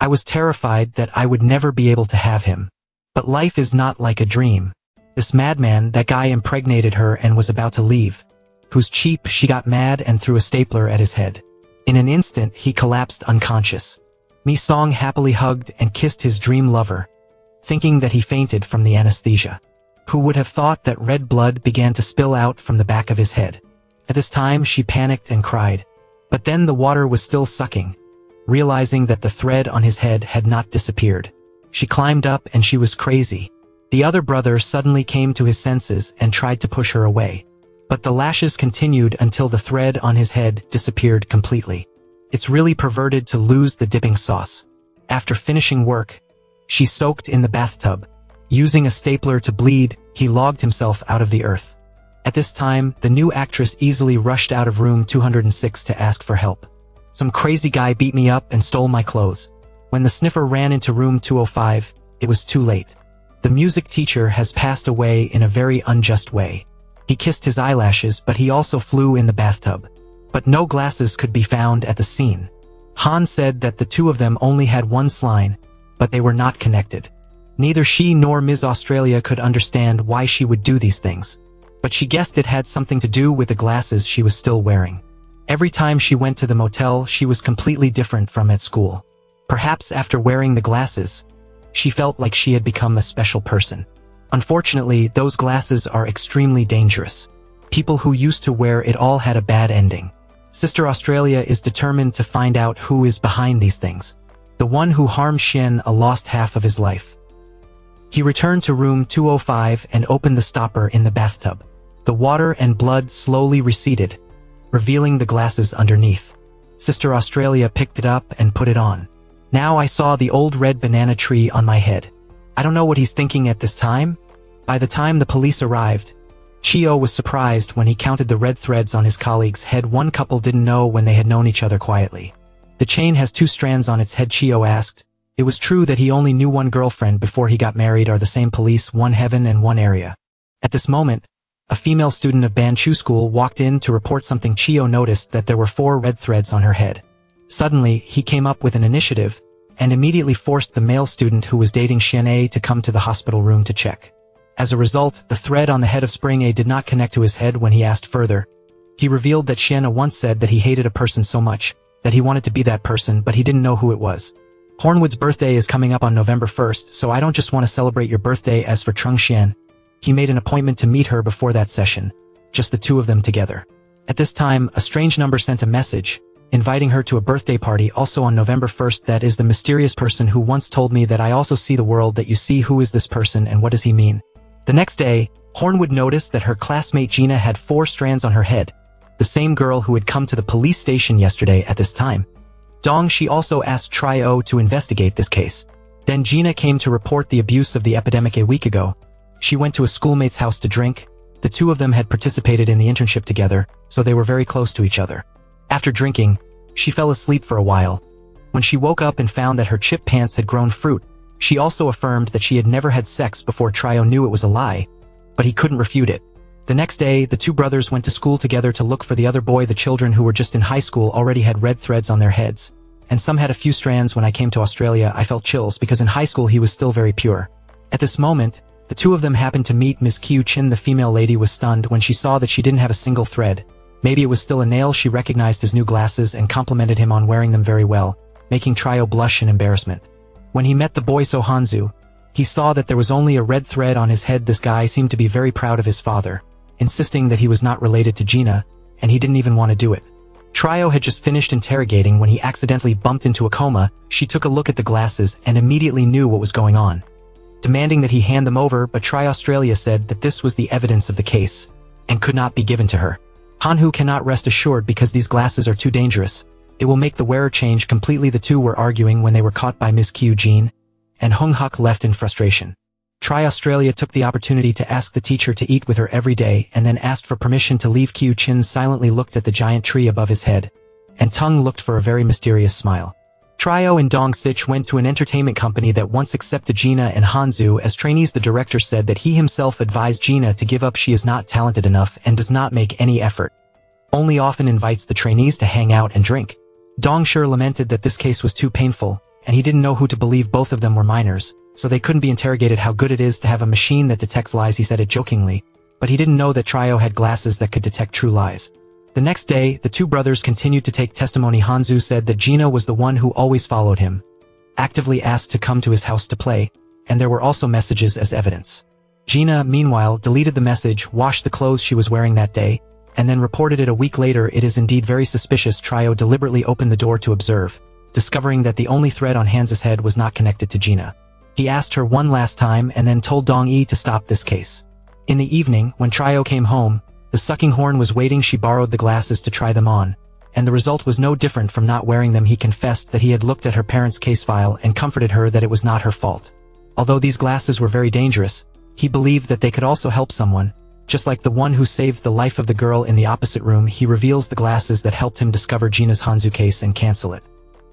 I was terrified that I would never be able to have him. But life is not like a dream. This madman, that guy impregnated her and was about to leave. Who's cheap, she got mad and threw a stapler at his head. In an instant, he collapsed unconscious. Mi Song happily hugged and kissed his dream lover, thinking that he fainted from the anesthesia. Who would have thought that red blood began to spill out from the back of his head? At this time, she panicked and cried. But then the water was still sucking. Realizing that the thread on his head had not disappeared, she climbed up and she was crazy. The other brother suddenly came to his senses and tried to push her away. But the lashes continued until the thread on his head disappeared completely. It's really perverted to lose the dipping sauce. After finishing work, she soaked in the bathtub. Using a stapler to bleed, he logged himself out of the earth. At this time, the new actress easily rushed out of room 206 to ask for help. "Some crazy guy beat me up and stole my clothes." When the sniffer ran into room 205, it was too late. The music teacher has passed away in a very unjust way. He kissed his eyelashes, but he also flew in the bathtub. But no glasses could be found at the scene. Han said that the two of them only had one spine, but they were not connected. Neither she nor Ms. Australia could understand why she would do these things. But she guessed it had something to do with the glasses she was still wearing. Every time she went to the motel, she was completely different from at school. Perhaps after wearing the glasses, she felt like she had become a special person. Unfortunately, those glasses are extremely dangerous. People who used to wear it all had a bad ending. Sister Australia is determined to find out who is behind these things. The one who harmed Xian lost half of his life. He returned to room 205 and opened the stopper in the bathtub. The water and blood slowly receded, revealing the glasses underneath. Sister Australia picked it up and put it on. Now I saw the old red banana tree on my head. I don't know what he's thinking at this time. By the time the police arrived, Chio was surprised when he counted the red threads on his colleague's head. One couple didn't know when they had known each other quietly. "The chain has 2 strands on its head," Chio asked. It was true that he only knew one girlfriend before he got married. Are the same police, one heaven and one area. At this moment, a female student of Banchu School walked in to report something. Chio noticed that there were 4 red threads on her head. Suddenly, he came up with an initiative and immediately forced the male student who was dating Xian A to come to the hospital room to check. As a result, the thread on the head of Spring A did not connect to his head. When he asked further, he revealed that Xian A once said that he hated a person so much that he wanted to be that person, but he didn't know who it was. Hornwood's birthday is coming up on November 1st, so I don't just want to celebrate your birthday. As for Trung Xian, he made an appointment to meet her before that session, just the two of them together. At this time, a strange number sent a message, inviting her to a birthday party also on November 1st. That is the mysterious person who once told me that I also see the world that you see. Who is this person and what does he mean? The next day, Hornwood noticed that her classmate Gina had 4 strands on her head, the same girl who had come to the police station yesterday at this time. Dong, she also asked Trio to investigate this case. Then Gina came to report the abuse of the epidemic a week ago. She went to a schoolmate's house to drink. The two of them had participated in the internship together, so they were very close to each other. After drinking, she fell asleep for a while. When she woke up and found that her chip pants had grown fruit, she also affirmed that she had never had sex before Trio knew it was a lie, but he couldn't refute it. The next day, the two brothers went to school together to look for the other boy. The children who were just in high school already had red threads on their heads, and some had a few strands. When I came to Australia, I felt chills because in high school he was still very pure. At this moment, the two of them happened to meet. Miss Kyu Chin, the female lady, was stunned when she saw that she didn't have a single thread. Maybe it was still a nail. She recognized his new glasses and complimented him on wearing them very well, making Trio blush in embarrassment. When he met the boy So Hanzu, he saw that there was only a red thread on his head. This guy seemed to be very proud of his father, insisting that he was not related to Gina, and he didn't even want to do it. Trio had just finished interrogating when he accidentally bumped into a coma. She took a look at the glasses and immediately knew what was going on, demanding that he hand them over, but Trio Australia said that this was the evidence of the case and could not be given to her. Hanhu cannot rest assured because these glasses are too dangerous. It will make the wearer change completely. The two were arguing when they were caught by Miss Kyu Jin, and Hung Huk left in frustration. Try Australia took the opportunity to ask the teacher to eat with her every day and then asked for permission to leave. Kyu Chin silently looked at the giant tree above his head, and Tung looked for a very mysterious smile. Trio and Dong Sich went to an entertainment company that once accepted Gina and Hanzu as trainees. The director said that he himself advised Gina to give up. She is not talented enough and does not make any effort, only often invites the trainees to hang out and drink. Dong Shi lamented that this case was too painful, and he didn't know who to believe. Both of them were minors, so they couldn't be interrogated. How good it is to have a machine that detects lies, he said it jokingly, but he didn't know that Trio had glasses that could detect true lies. The next day, the two brothers continued to take testimony. Hanzu said that Gina was the one who always followed him, actively asked to come to his house to play, and there were also messages as evidence. Gina, meanwhile, deleted the message, washed the clothes she was wearing that day, and then reported it a week later. It is indeed very suspicious. Trio deliberately opened the door to observe, discovering that the only thread on Hans's head was not connected to Gina. He asked her one last time and then told Dong Yi to stop this case. In the evening, when Trio came home, the sucking horn was waiting. She borrowed the glasses to try them on, and the result was no different from not wearing them. He confessed that he had looked at her parents' case file and comforted her that it was not her fault. Although these glasses were very dangerous, he believed that they could also help someone, just like the one who saved the life of the girl in the opposite room. He reveals the glasses that helped him discover Gina's Hanzu case and cancel it.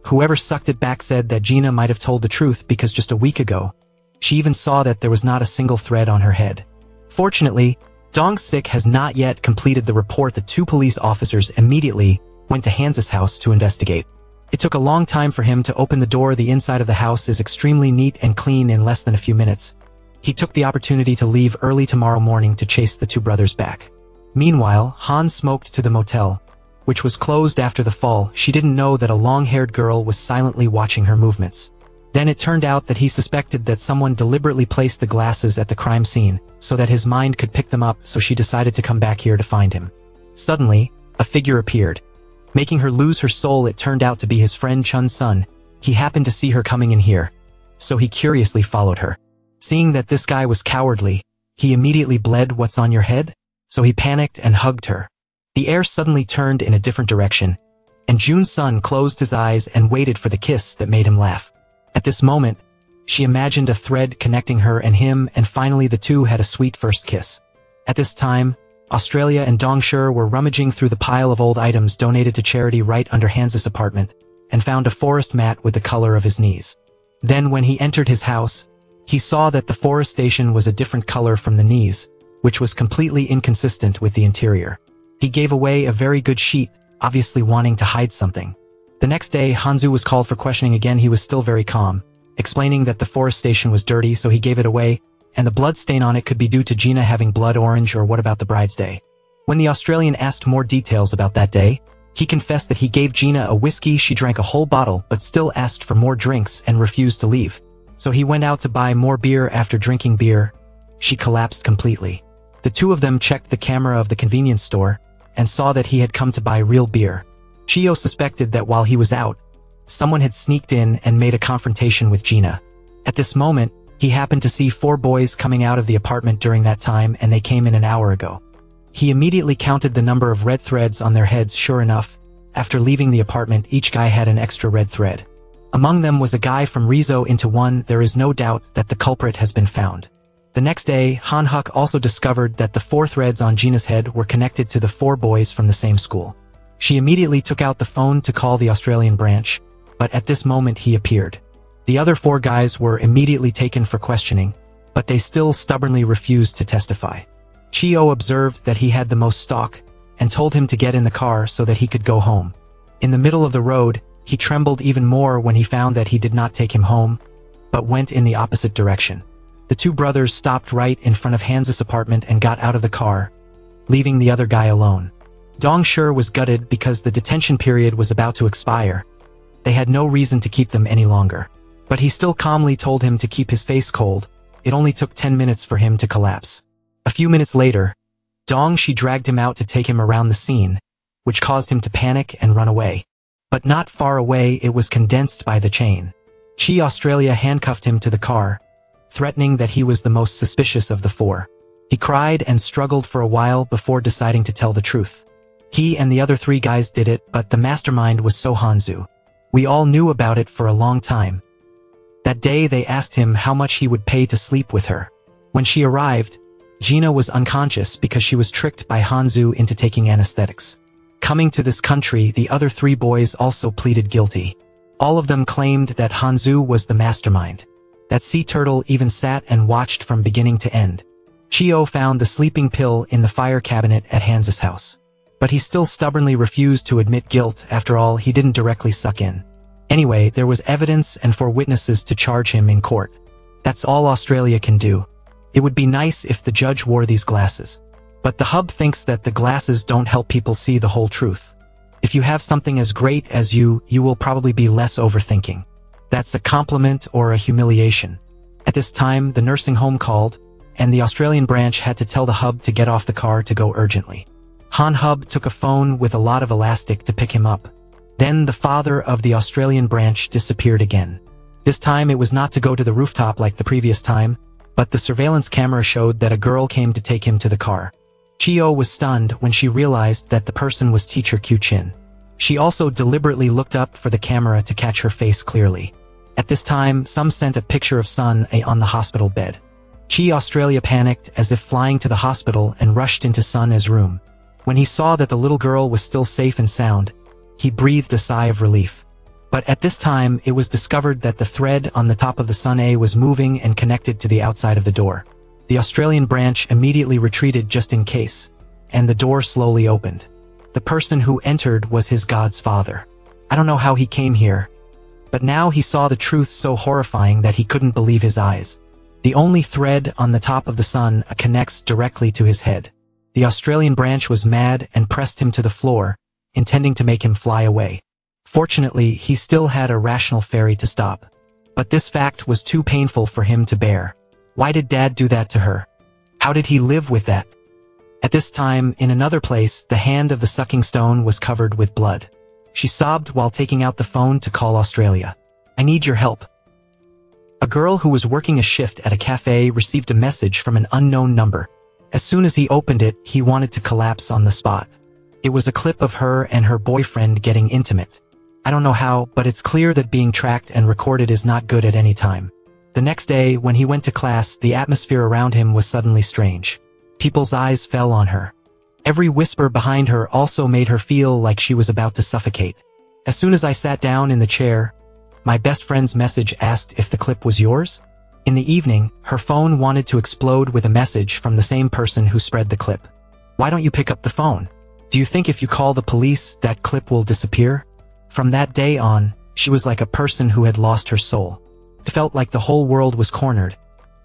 Whoever sucked it back said that Gina might have told the truth because just a week ago, she even saw that there was not a single thread on her head. Fortunately, Dong Sik has not yet completed the report. The two police officers immediately went to Hans's house to investigate. It took a long time for him to open the door. The inside of the house is extremely neat and clean. In less than a few minutes, he took the opportunity to leave early tomorrow morning to chase the two brothers back. Meanwhile, Han smoked to the motel, which was closed after the fall. She didn't know that a long-haired girl was silently watching her movements. Then it turned out that he suspected that someone deliberately placed the glasses at the crime scene so that his mind could pick them up, so she decided to come back here to find him. Suddenly, a figure appeared, making her lose her soul. It turned out to be his friend Chun Sun. He happened to see her coming in here, so he curiously followed her. Seeing that this guy was cowardly, he immediately bled. "What's on your head?" So he panicked and hugged her. The air suddenly turned in a different direction, and Jun Sun closed his eyes and waited for the kiss that made him laugh. At this moment, she imagined a thread connecting her and him, and finally the two had a sweet first kiss. At this time, Australia and Dong Shi were rummaging through the pile of old items donated to charity right under Hans's apartment, and found a forest mat with the color of his knees. Then when he entered his house, he saw that the forestation was a different color from the knees, which was completely inconsistent with the interior. He gave away a very good sheet, obviously wanting to hide something. The next day, Hanzu was called for questioning again. He was still very calm, explaining that the forestation was dirty, so he gave it away, and the blood stain on it could be due to Gina having blood orange. Or what about the bride's day? When the Australian asked more details about that day, he confessed that he gave Gina a whiskey. She drank a whole bottle, but still asked for more drinks and refused to leave. So he went out to buy more beer. After drinking beer, she collapsed completely. The two of them checked the camera of the convenience store and saw that he had come to buy real beer. Chio suspected that while he was out, someone had sneaked in and made a confrontation with Gina. At this moment, he happened to see 4 boys coming out of the apartment during that time, and they came in an hour ago. He immediately counted the number of red threads on their heads. Sure enough, after leaving the apartment, each guy had an extra red thread. Among them was a guy from Rizzo into one. There is no doubt that the culprit has been found. The next day, Han Huk also discovered that the 4 threads on Gina's head were connected to the 4 boys from the same school. She immediately took out the phone to call the Australian branch, but at this moment he appeared. The other 4 guys were immediately taken for questioning, but they still stubbornly refused to testify. Chio observed that he had the most stock, and told him to get in the car so that he could go home. In the middle of the road, he trembled even more when he found that he did not take him home, but went in the opposite direction. The 2 brothers stopped right in front of Hans's apartment and got out of the car, leaving the other guy alone. Dong Shi was gutted because the detention period was about to expire. They had no reason to keep them any longer. But he still calmly told him to keep his face cold. It only took 10 minutes for him to collapse. A few minutes later, Dong Shi dragged him out to take him around the scene, which caused him to panic and run away. But not far away, it was condensed by the chain. Chi Australia handcuffed him to the car, threatening that he was the most suspicious of the 4. He cried and struggled for a while before deciding to tell the truth. He and the other 3 guys did it, but the mastermind was So Hanzu. We all knew about it for a long time. That day they asked him how much he would pay to sleep with her. When she arrived, Gina was unconscious because she was tricked by Hanzu into taking anesthetics. Coming to this country, the other 3 boys also pleaded guilty. All of them claimed that Hanzu was the mastermind. That sea turtle even sat and watched from beginning to end. Chio found the sleeping pill in the fire cabinet at Hans's house. But he still stubbornly refused to admit guilt. After all, he didn't directly suck in. Anyway, there was evidence and 4 witnesses to charge him in court. That's all Australia can do. It would be nice if the judge wore these glasses. But the hub thinks that the glasses don't help people see the whole truth. If you have something as great as you will probably be less overthinking. That's a compliment or a humiliation. At this time, the nursing home called, and the Australian branch had to tell the hub to get off the car to go urgently. Han Hub took a phone with a lot of elastic to pick him up. Then the father of the Australian branch disappeared again. This time it was not to go to the rooftop like the previous time, but the surveillance camera showed that a girl came to take him to the car. Chio was stunned when she realized that the person was teacher Q Chin. She also deliberately looked up for the camera to catch her face clearly. At this time, some sent a picture of Sun A on the hospital bed. Chi Australia panicked as if flying to the hospital and rushed into Sun A's room. When he saw that the little girl was still safe and sound, he breathed a sigh of relief. But at this time, it was discovered that the thread on the top of the Sun A was moving and connected to the outside of the door. The Australian branch immediately retreated just in case, and the door slowly opened. The person who entered was his god's father. I don't know how he came here, but now he saw the truth so horrifying that he couldn't believe his eyes. The only thread on the top of the Sun A connects directly to his head. The Australian branch was mad and pressed him to the floor, intending to make him fly away. Fortunately, he still had a rational fairy to stop. But this fact was too painful for him to bear. Why did Dad do that to her? How did he live with that? At this time, in another place, the hand of the sucking stone was covered with blood. She sobbed while taking out the phone to call Australia. I need your help. A girl who was working a shift at a cafe received a message from an unknown number. As soon as he opened it, he wanted to collapse on the spot. It was a clip of her and her boyfriend getting intimate. I don't know how, but it's clear that being tracked and recorded is not good at any time. The next day, when he went to class, the atmosphere around him was suddenly strange. People's eyes fell on her. Every whisper behind her also made her feel like she was about to suffocate. As soon as I sat down in the chair, my best friend's message asked if the clip was yours. In the evening, her phone wanted to explode with a message from the same person who spread the clip. Why don't you pick up the phone? Do you think if you call the police, that clip will disappear? From that day on, she was like a person who had lost her soul. It felt like the whole world was cornered.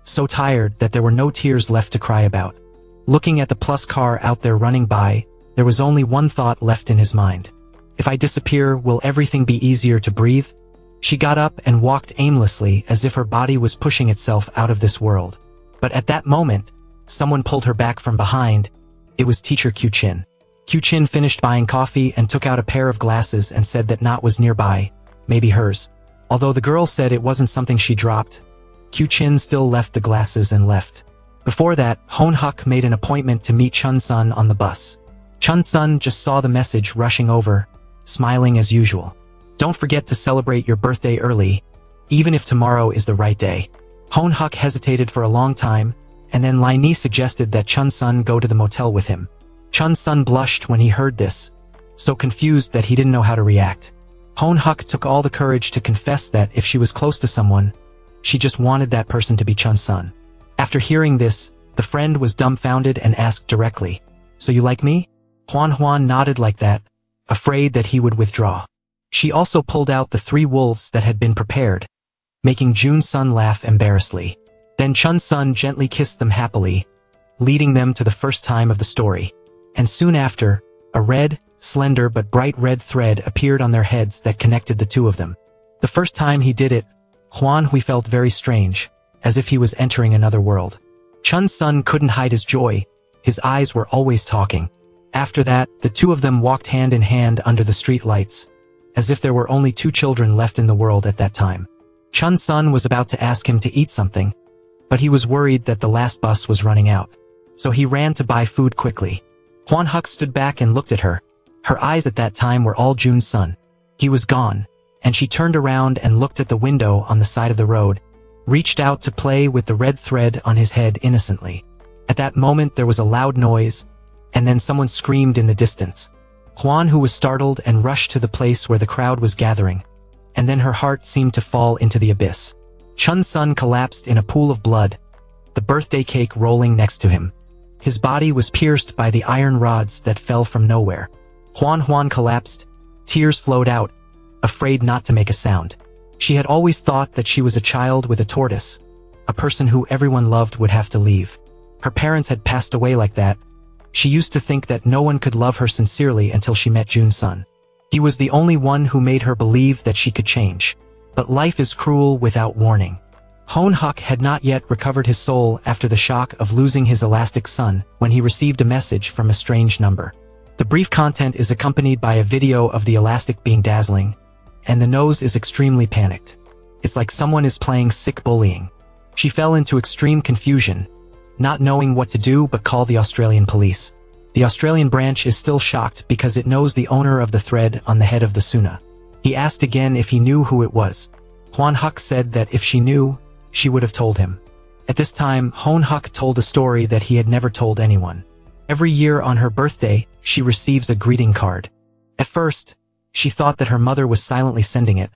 So tired that there were no tears left to cry about. Looking at the plus car out there running by, there was only one thought left in his mind. If I disappear, will everything be easier to breathe? She got up and walked aimlessly as if her body was pushing itself out of this world. But at that moment, someone pulled her back from behind. It was teacher Q Chin. Q Chin finished buying coffee and took out a pair of glasses and said that Not was nearby, maybe hers. Although the girl said it wasn't something she dropped, Q Chin still left the glasses and left. Before that, Hon Huk made an appointment to meet Chun Sun on the bus. Chun Sun just saw the message rushing over, smiling as usual. Don't forget to celebrate your birthday early, even if tomorrow is the right day. Hon Huk hesitated for a long time, and then Lai Ni suggested that Chun Sun go to the motel with him. Chun Sun blushed when he heard this, so confused that he didn't know how to react. Hoon Huk took all the courage to confess that if she was close to someone, she just wanted that person to be Chun-sun. After hearing this, the friend was dumbfounded and asked directly, "So you like me?" Hwan Hwan nodded like that, afraid that he would withdraw. She also pulled out the 3 wolves that had been prepared, making Jun-sun laugh embarrassedly. Then Chun-sun gently kissed them happily, leading them to the first time of the story. And soon after, a red, slender but bright red thread appeared on their heads that connected the 2 of them. The first time he did it, Hwan Hui felt very strange, as if he was entering another world. Chun-sun couldn't hide his joy, his eyes were always talking. After that, the 2 of them walked hand in hand under the street lights, as if there were only 2 children left in the world at that time. Chun-sun was about to ask him to eat something, but he was worried that the last bus was running out. So he ran to buy food quickly. Hwan Huk stood back and looked at her. Her eyes at that time were all Jun-sun. He was gone, and she turned around and looked at the window on the side of the road, reached out to play with the red thread on his head innocently. At that moment there was a loud noise, and then someone screamed in the distance. Hwan Hu was startled and rushed to the place where the crowd was gathering, and then her heart seemed to fall into the abyss. Chun-sun collapsed in a pool of blood, the birthday cake rolling next to him. His body was pierced by the iron rods that fell from nowhere. Hwan Hwan collapsed, tears flowed out, afraid not to make a sound. She had always thought that she was a child with a tortoise, a person who everyone loved would have to leave. Her parents had passed away like that. She used to think that no one could love her sincerely until she met Jun-sun. He was the only one who made her believe that she could change. But life is cruel without warning. Hoon Huk had not yet recovered his soul after the shock of losing his elastic son when he received a message from a strange number. The brief content is accompanied by a video of the elastic being dazzling, and the nose is extremely panicked. It's like someone is playing sick bullying. She fell into extreme confusion, not knowing what to do but call the Australian police. The Australian branch is still shocked because it knows the owner of the thread on the head of the Suna. He asked again if he knew who it was. Hwan Huk said that if she knew, she would have told him. At this time, Hoon Huk told a story that he had never told anyone. Every year on her birthday, she receives a greeting card. At first, she thought that her mother was silently sending it,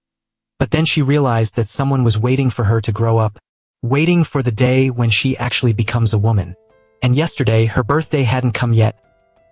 but then she realized that someone was waiting for her to grow up, waiting for the day when she actually becomes a woman. And yesterday, her birthday hadn't come yet,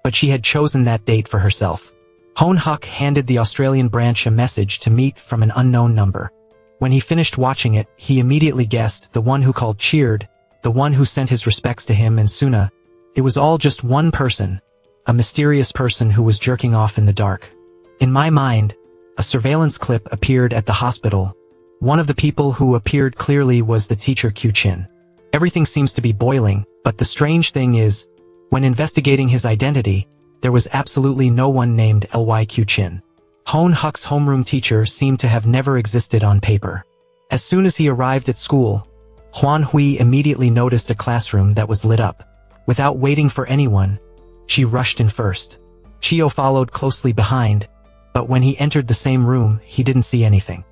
but she had chosen that date for herself. Hoon Huk handed the Australian branch a message to meet from an unknown number. When he finished watching it, he immediately guessed the one who called cheered, the one who sent his respects to him and Suna. It was all just one person, a mysterious person who was jerking off in the dark. In my mind, a surveillance clip appeared at the hospital. One of the people who appeared clearly was the teacher Q-Chin. Everything seems to be boiling, but the strange thing is, when investigating his identity, there was absolutely no one named Ly Q-Chin. Hoon Huk's homeroom teacher seemed to have never existed on paper. As soon as he arrived at school, Hwan Hui immediately noticed a classroom that was lit up. Without waiting for anyone, she rushed in first. Chio followed closely behind, but when he entered the same room, he didn't see anything.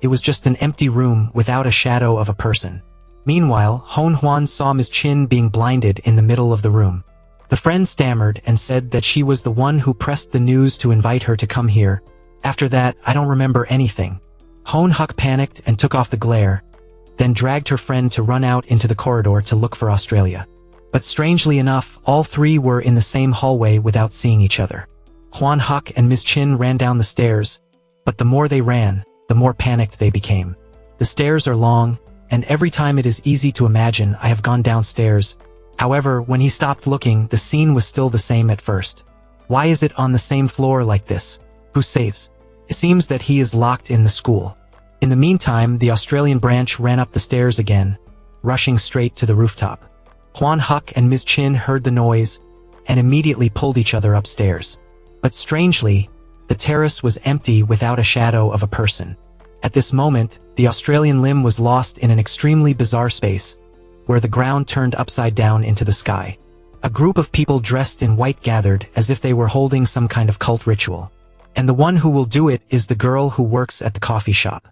It was just an empty room without a shadow of a person. Meanwhile, Hoon Hwan saw Ms. Chin being blinded in the middle of the room. The friend stammered and said that she was the one who pressed the news to invite her to come here. After that, I don't remember anything. Hoon Huk panicked and took off the glare, then dragged her friend to run out into the corridor to look for Australia. But strangely enough, all 3 were in the same hallway without seeing each other. Hwan Huk and Ms. Chin ran down the stairs, but the more they ran, the more panicked they became. The stairs are long, and every time it is easy to imagine I have gone downstairs. However, when he stopped looking, the scene was still the same at first. Why is it on the same floor like this? Who saves? It seems that he is locked in the school. In the meantime, the Australian branch ran up the stairs again, rushing straight to the rooftop. Hwan Huk and Ms. Chin heard the noise and immediately pulled each other upstairs. But strangely, the terrace was empty without a shadow of a person. At this moment, the Australian limb was lost in an extremely bizarre space, where the ground turned upside down into the sky. A group of people dressed in white gathered as if they were holding some kind of cult ritual. And the one who will do it is the girl who works at the coffee shop.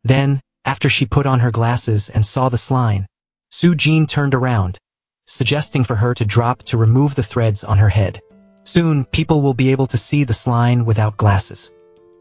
Then, after she put on her glasses and saw the slime, Su Jin turned around, suggesting for her to drop to remove the threads on her head. Soon, people will be able to see the slime without glasses.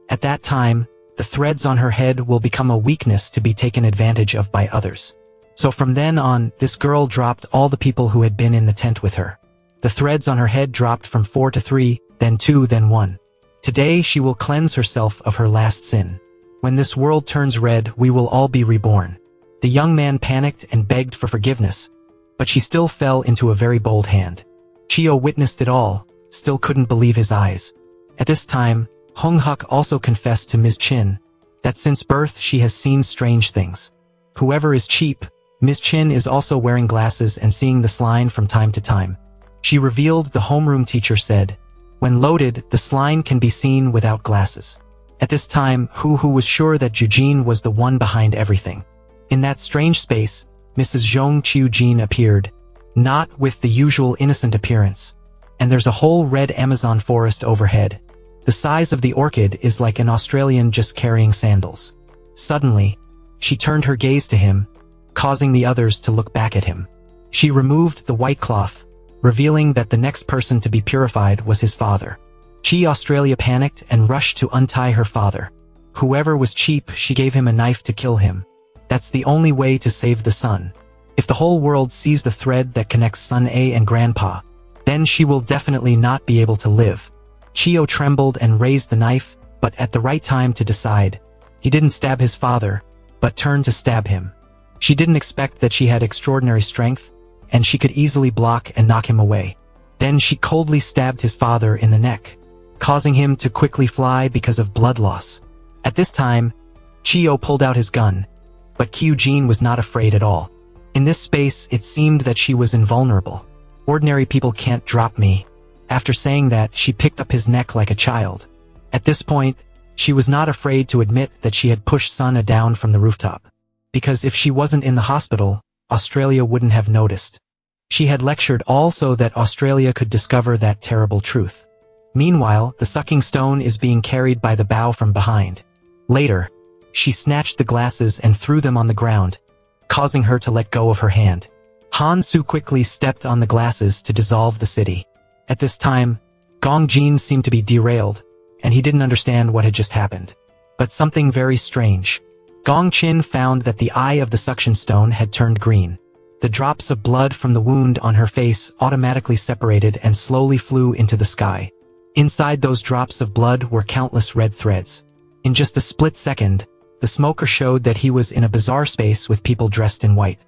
At that time, The threads on her head will become a weakness to be taken advantage of by others. So from then on, this girl dropped all the people who had been in the tent with her. The threads on her head dropped from 4 to 3, then 2, then 1. Today she will cleanse herself of her last sin. When this world turns red, we will all be reborn. The young man panicked and begged for forgiveness, but she still fell into a very bold hand. Chio witnessed it all, still couldn't believe his eyes. At this time, Hong Huk also confessed to Ms. Chin that since birth she has seen strange things. Whoever is cheap, Ms. Chin is also wearing glasses and seeing the slime from time to time. She revealed the homeroom teacher said, when loaded, the slime can be seen without glasses. At this time, who was sure that Jujin was the one behind everything. In that strange space, Mrs. Zhong Chiu-jin appeared, not with the usual innocent appearance. And there's a whole red Amazon forest overhead. The size of the orchid is like an Australian just carrying sandals. Suddenly, she turned her gaze to him, causing the others to look back at him. She removed the white cloth, revealing that the next person to be purified was his father. Chi Australia panicked and rushed to untie her father. Whoever was cheap, she gave him a knife to kill him. That's the only way to save the son. If the whole world sees the thread that connects son A and grandpa, then she will definitely not be able to live. Chio trembled and raised the knife, but at the right time to decide. He didn't stab his father, but turned to stab him. She didn't expect that she had extraordinary strength, and she could easily block and knock him away. Then she coldly stabbed his father in the neck, causing him to quickly fly because of blood loss. At this time, Chio pulled out his gun, but Kyujin was not afraid at all. In this space, it seemed that she was invulnerable. Ordinary people can't drop me. After saying that, she picked up his neck like a child. At this point, she was not afraid to admit that she had pushed Sana down from the rooftop. Because if she wasn't in the hospital, Australia wouldn't have noticed. She had lectured all so that Australia could discover that terrible truth. Meanwhile, the sucking stone is being carried by the bow from behind. Later, she snatched the glasses and threw them on the ground, causing her to let go of her hand. Han Su quickly stepped on the glasses to dissolve the city. At this time, Gong Jin seemed to be derailed, and he didn't understand what had just happened. But something very strange. Gong Chin found that the eye of the suction stone had turned green. The drops of blood from the wound on her face automatically separated and slowly flew into the sky. Inside those drops of blood were countless red threads. In just a split second, the smoker showed that he was in a bizarre space with people dressed in white.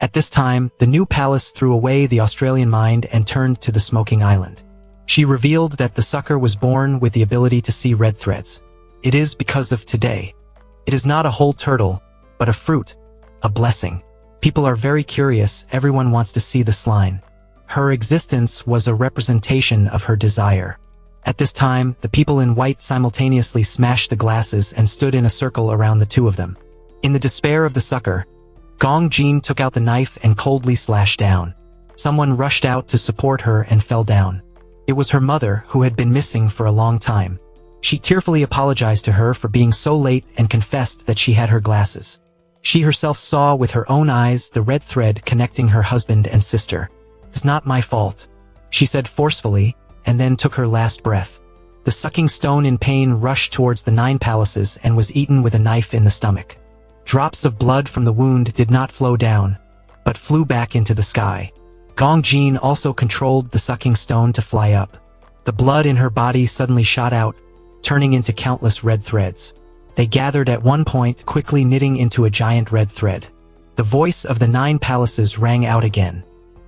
At this time, the new palace threw away the Australian mind and turned to the smoking island. She revealed that the sucker was born with the ability to see red threads. It is because of today. It is not a whole turtle, but a fruit, a blessing. People are very curious, everyone wants to see the slime. Her existence was a representation of her desire. At this time, the people in white simultaneously smashed the glasses and stood in a circle around the two of them. In the despair of the sucker, Gong Jin took out the knife and coldly slashed down. Someone rushed out to support her and fell down. It was her mother, who had been missing for a long time. She tearfully apologized to her for being so late and confessed that she had her glasses. She herself saw with her own eyes the red thread connecting her husband and sister. "It's not my fault," she said forcefully, and then took her last breath. The sucking stone in pain rushed towards the 9 palaces and was eaten with a knife in the stomach. Drops of blood from the wound did not flow down, but flew back into the sky. Gong Jin also controlled the sucking stone to fly up. The blood in her body suddenly shot out, turning into countless red threads. They gathered at one point, quickly knitting into a giant red thread. The voice of the 9 palaces rang out again.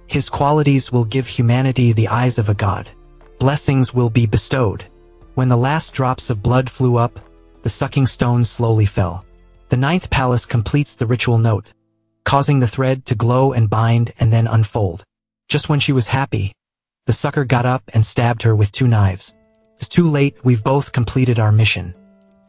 "His qualities will give humanity the eyes of a god. Blessings will be bestowed." When the last drops of blood flew up, the sucking stone slowly fell. The 9th palace completes the ritual note, causing the thread to glow and bind and then unfold. Just when she was happy, the sucker got up and stabbed her with 2 knives. "It's too late, we've both completed our mission."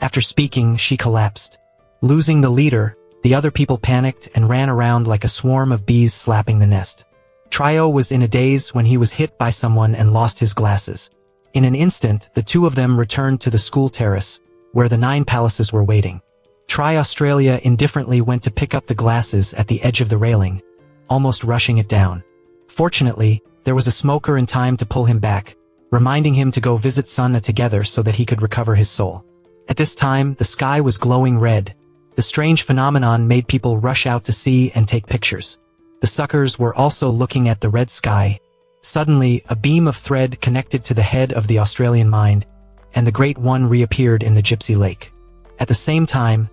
After speaking, she collapsed. Losing the leader, the other people panicked and ran around like a swarm of bees slapping the nest. Trio was in a daze when he was hit by someone and lost his glasses. In an instant, the two of them returned to the school terrace, where the 9 palaces were waiting. Tri Australia indifferently went to pick up the glasses at the edge of the railing, almost rushing it down. Fortunately, there was a smoker in time to pull him back, reminding him to go visit Sana together so that he could recover his soul. At this time, the sky was glowing red. The strange phenomenon made people rush out to see and take pictures. The suckers were also looking at the red sky. Suddenly, a beam of thread connected to the head of the Australian mind, and the Great One reappeared in the Gypsy Lake. At the same time,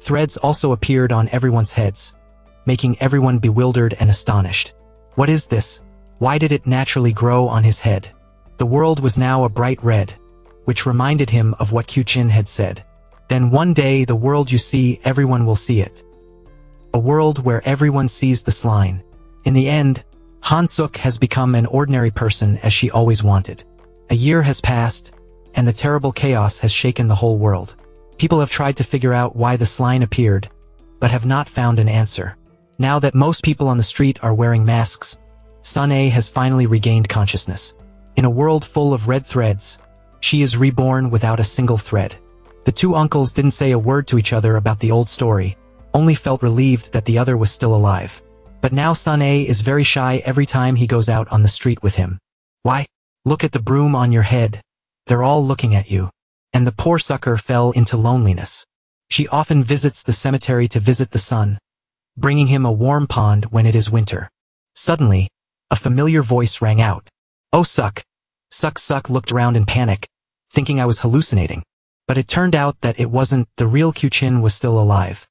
threads also appeared on everyone's heads, making everyone bewildered and astonished. What is this? Why did it naturally grow on his head? The world was now a bright red, which reminded him of what Q-Chin had said. Then one day the world you see, everyone will see it. A world where everyone sees this line. In the end, Han Suk has become an ordinary person as she always wanted. A year has passed, and the terrible chaos has shaken the whole world. People have tried to figure out why this line appeared, but have not found an answer. Now that most people on the street are wearing masks, Sun-A has finally regained consciousness. In a world full of red threads, she is reborn without a single thread. The two uncles didn't say a word to each other about the old story, only felt relieved that the other was still alive. But now Sun-A is very shy every time he goes out on the street with him. Why? Look at the broom on your head. They're all looking at you. And the poor sucker fell into loneliness. She often visits the cemetery to visit the sun, bringing him a warm pond when it is winter. Suddenly, a familiar voice rang out. "Oh, Suck." Suck looked around in panic, thinking I was hallucinating. But it turned out that it wasn't. The real Q-Chin was still alive.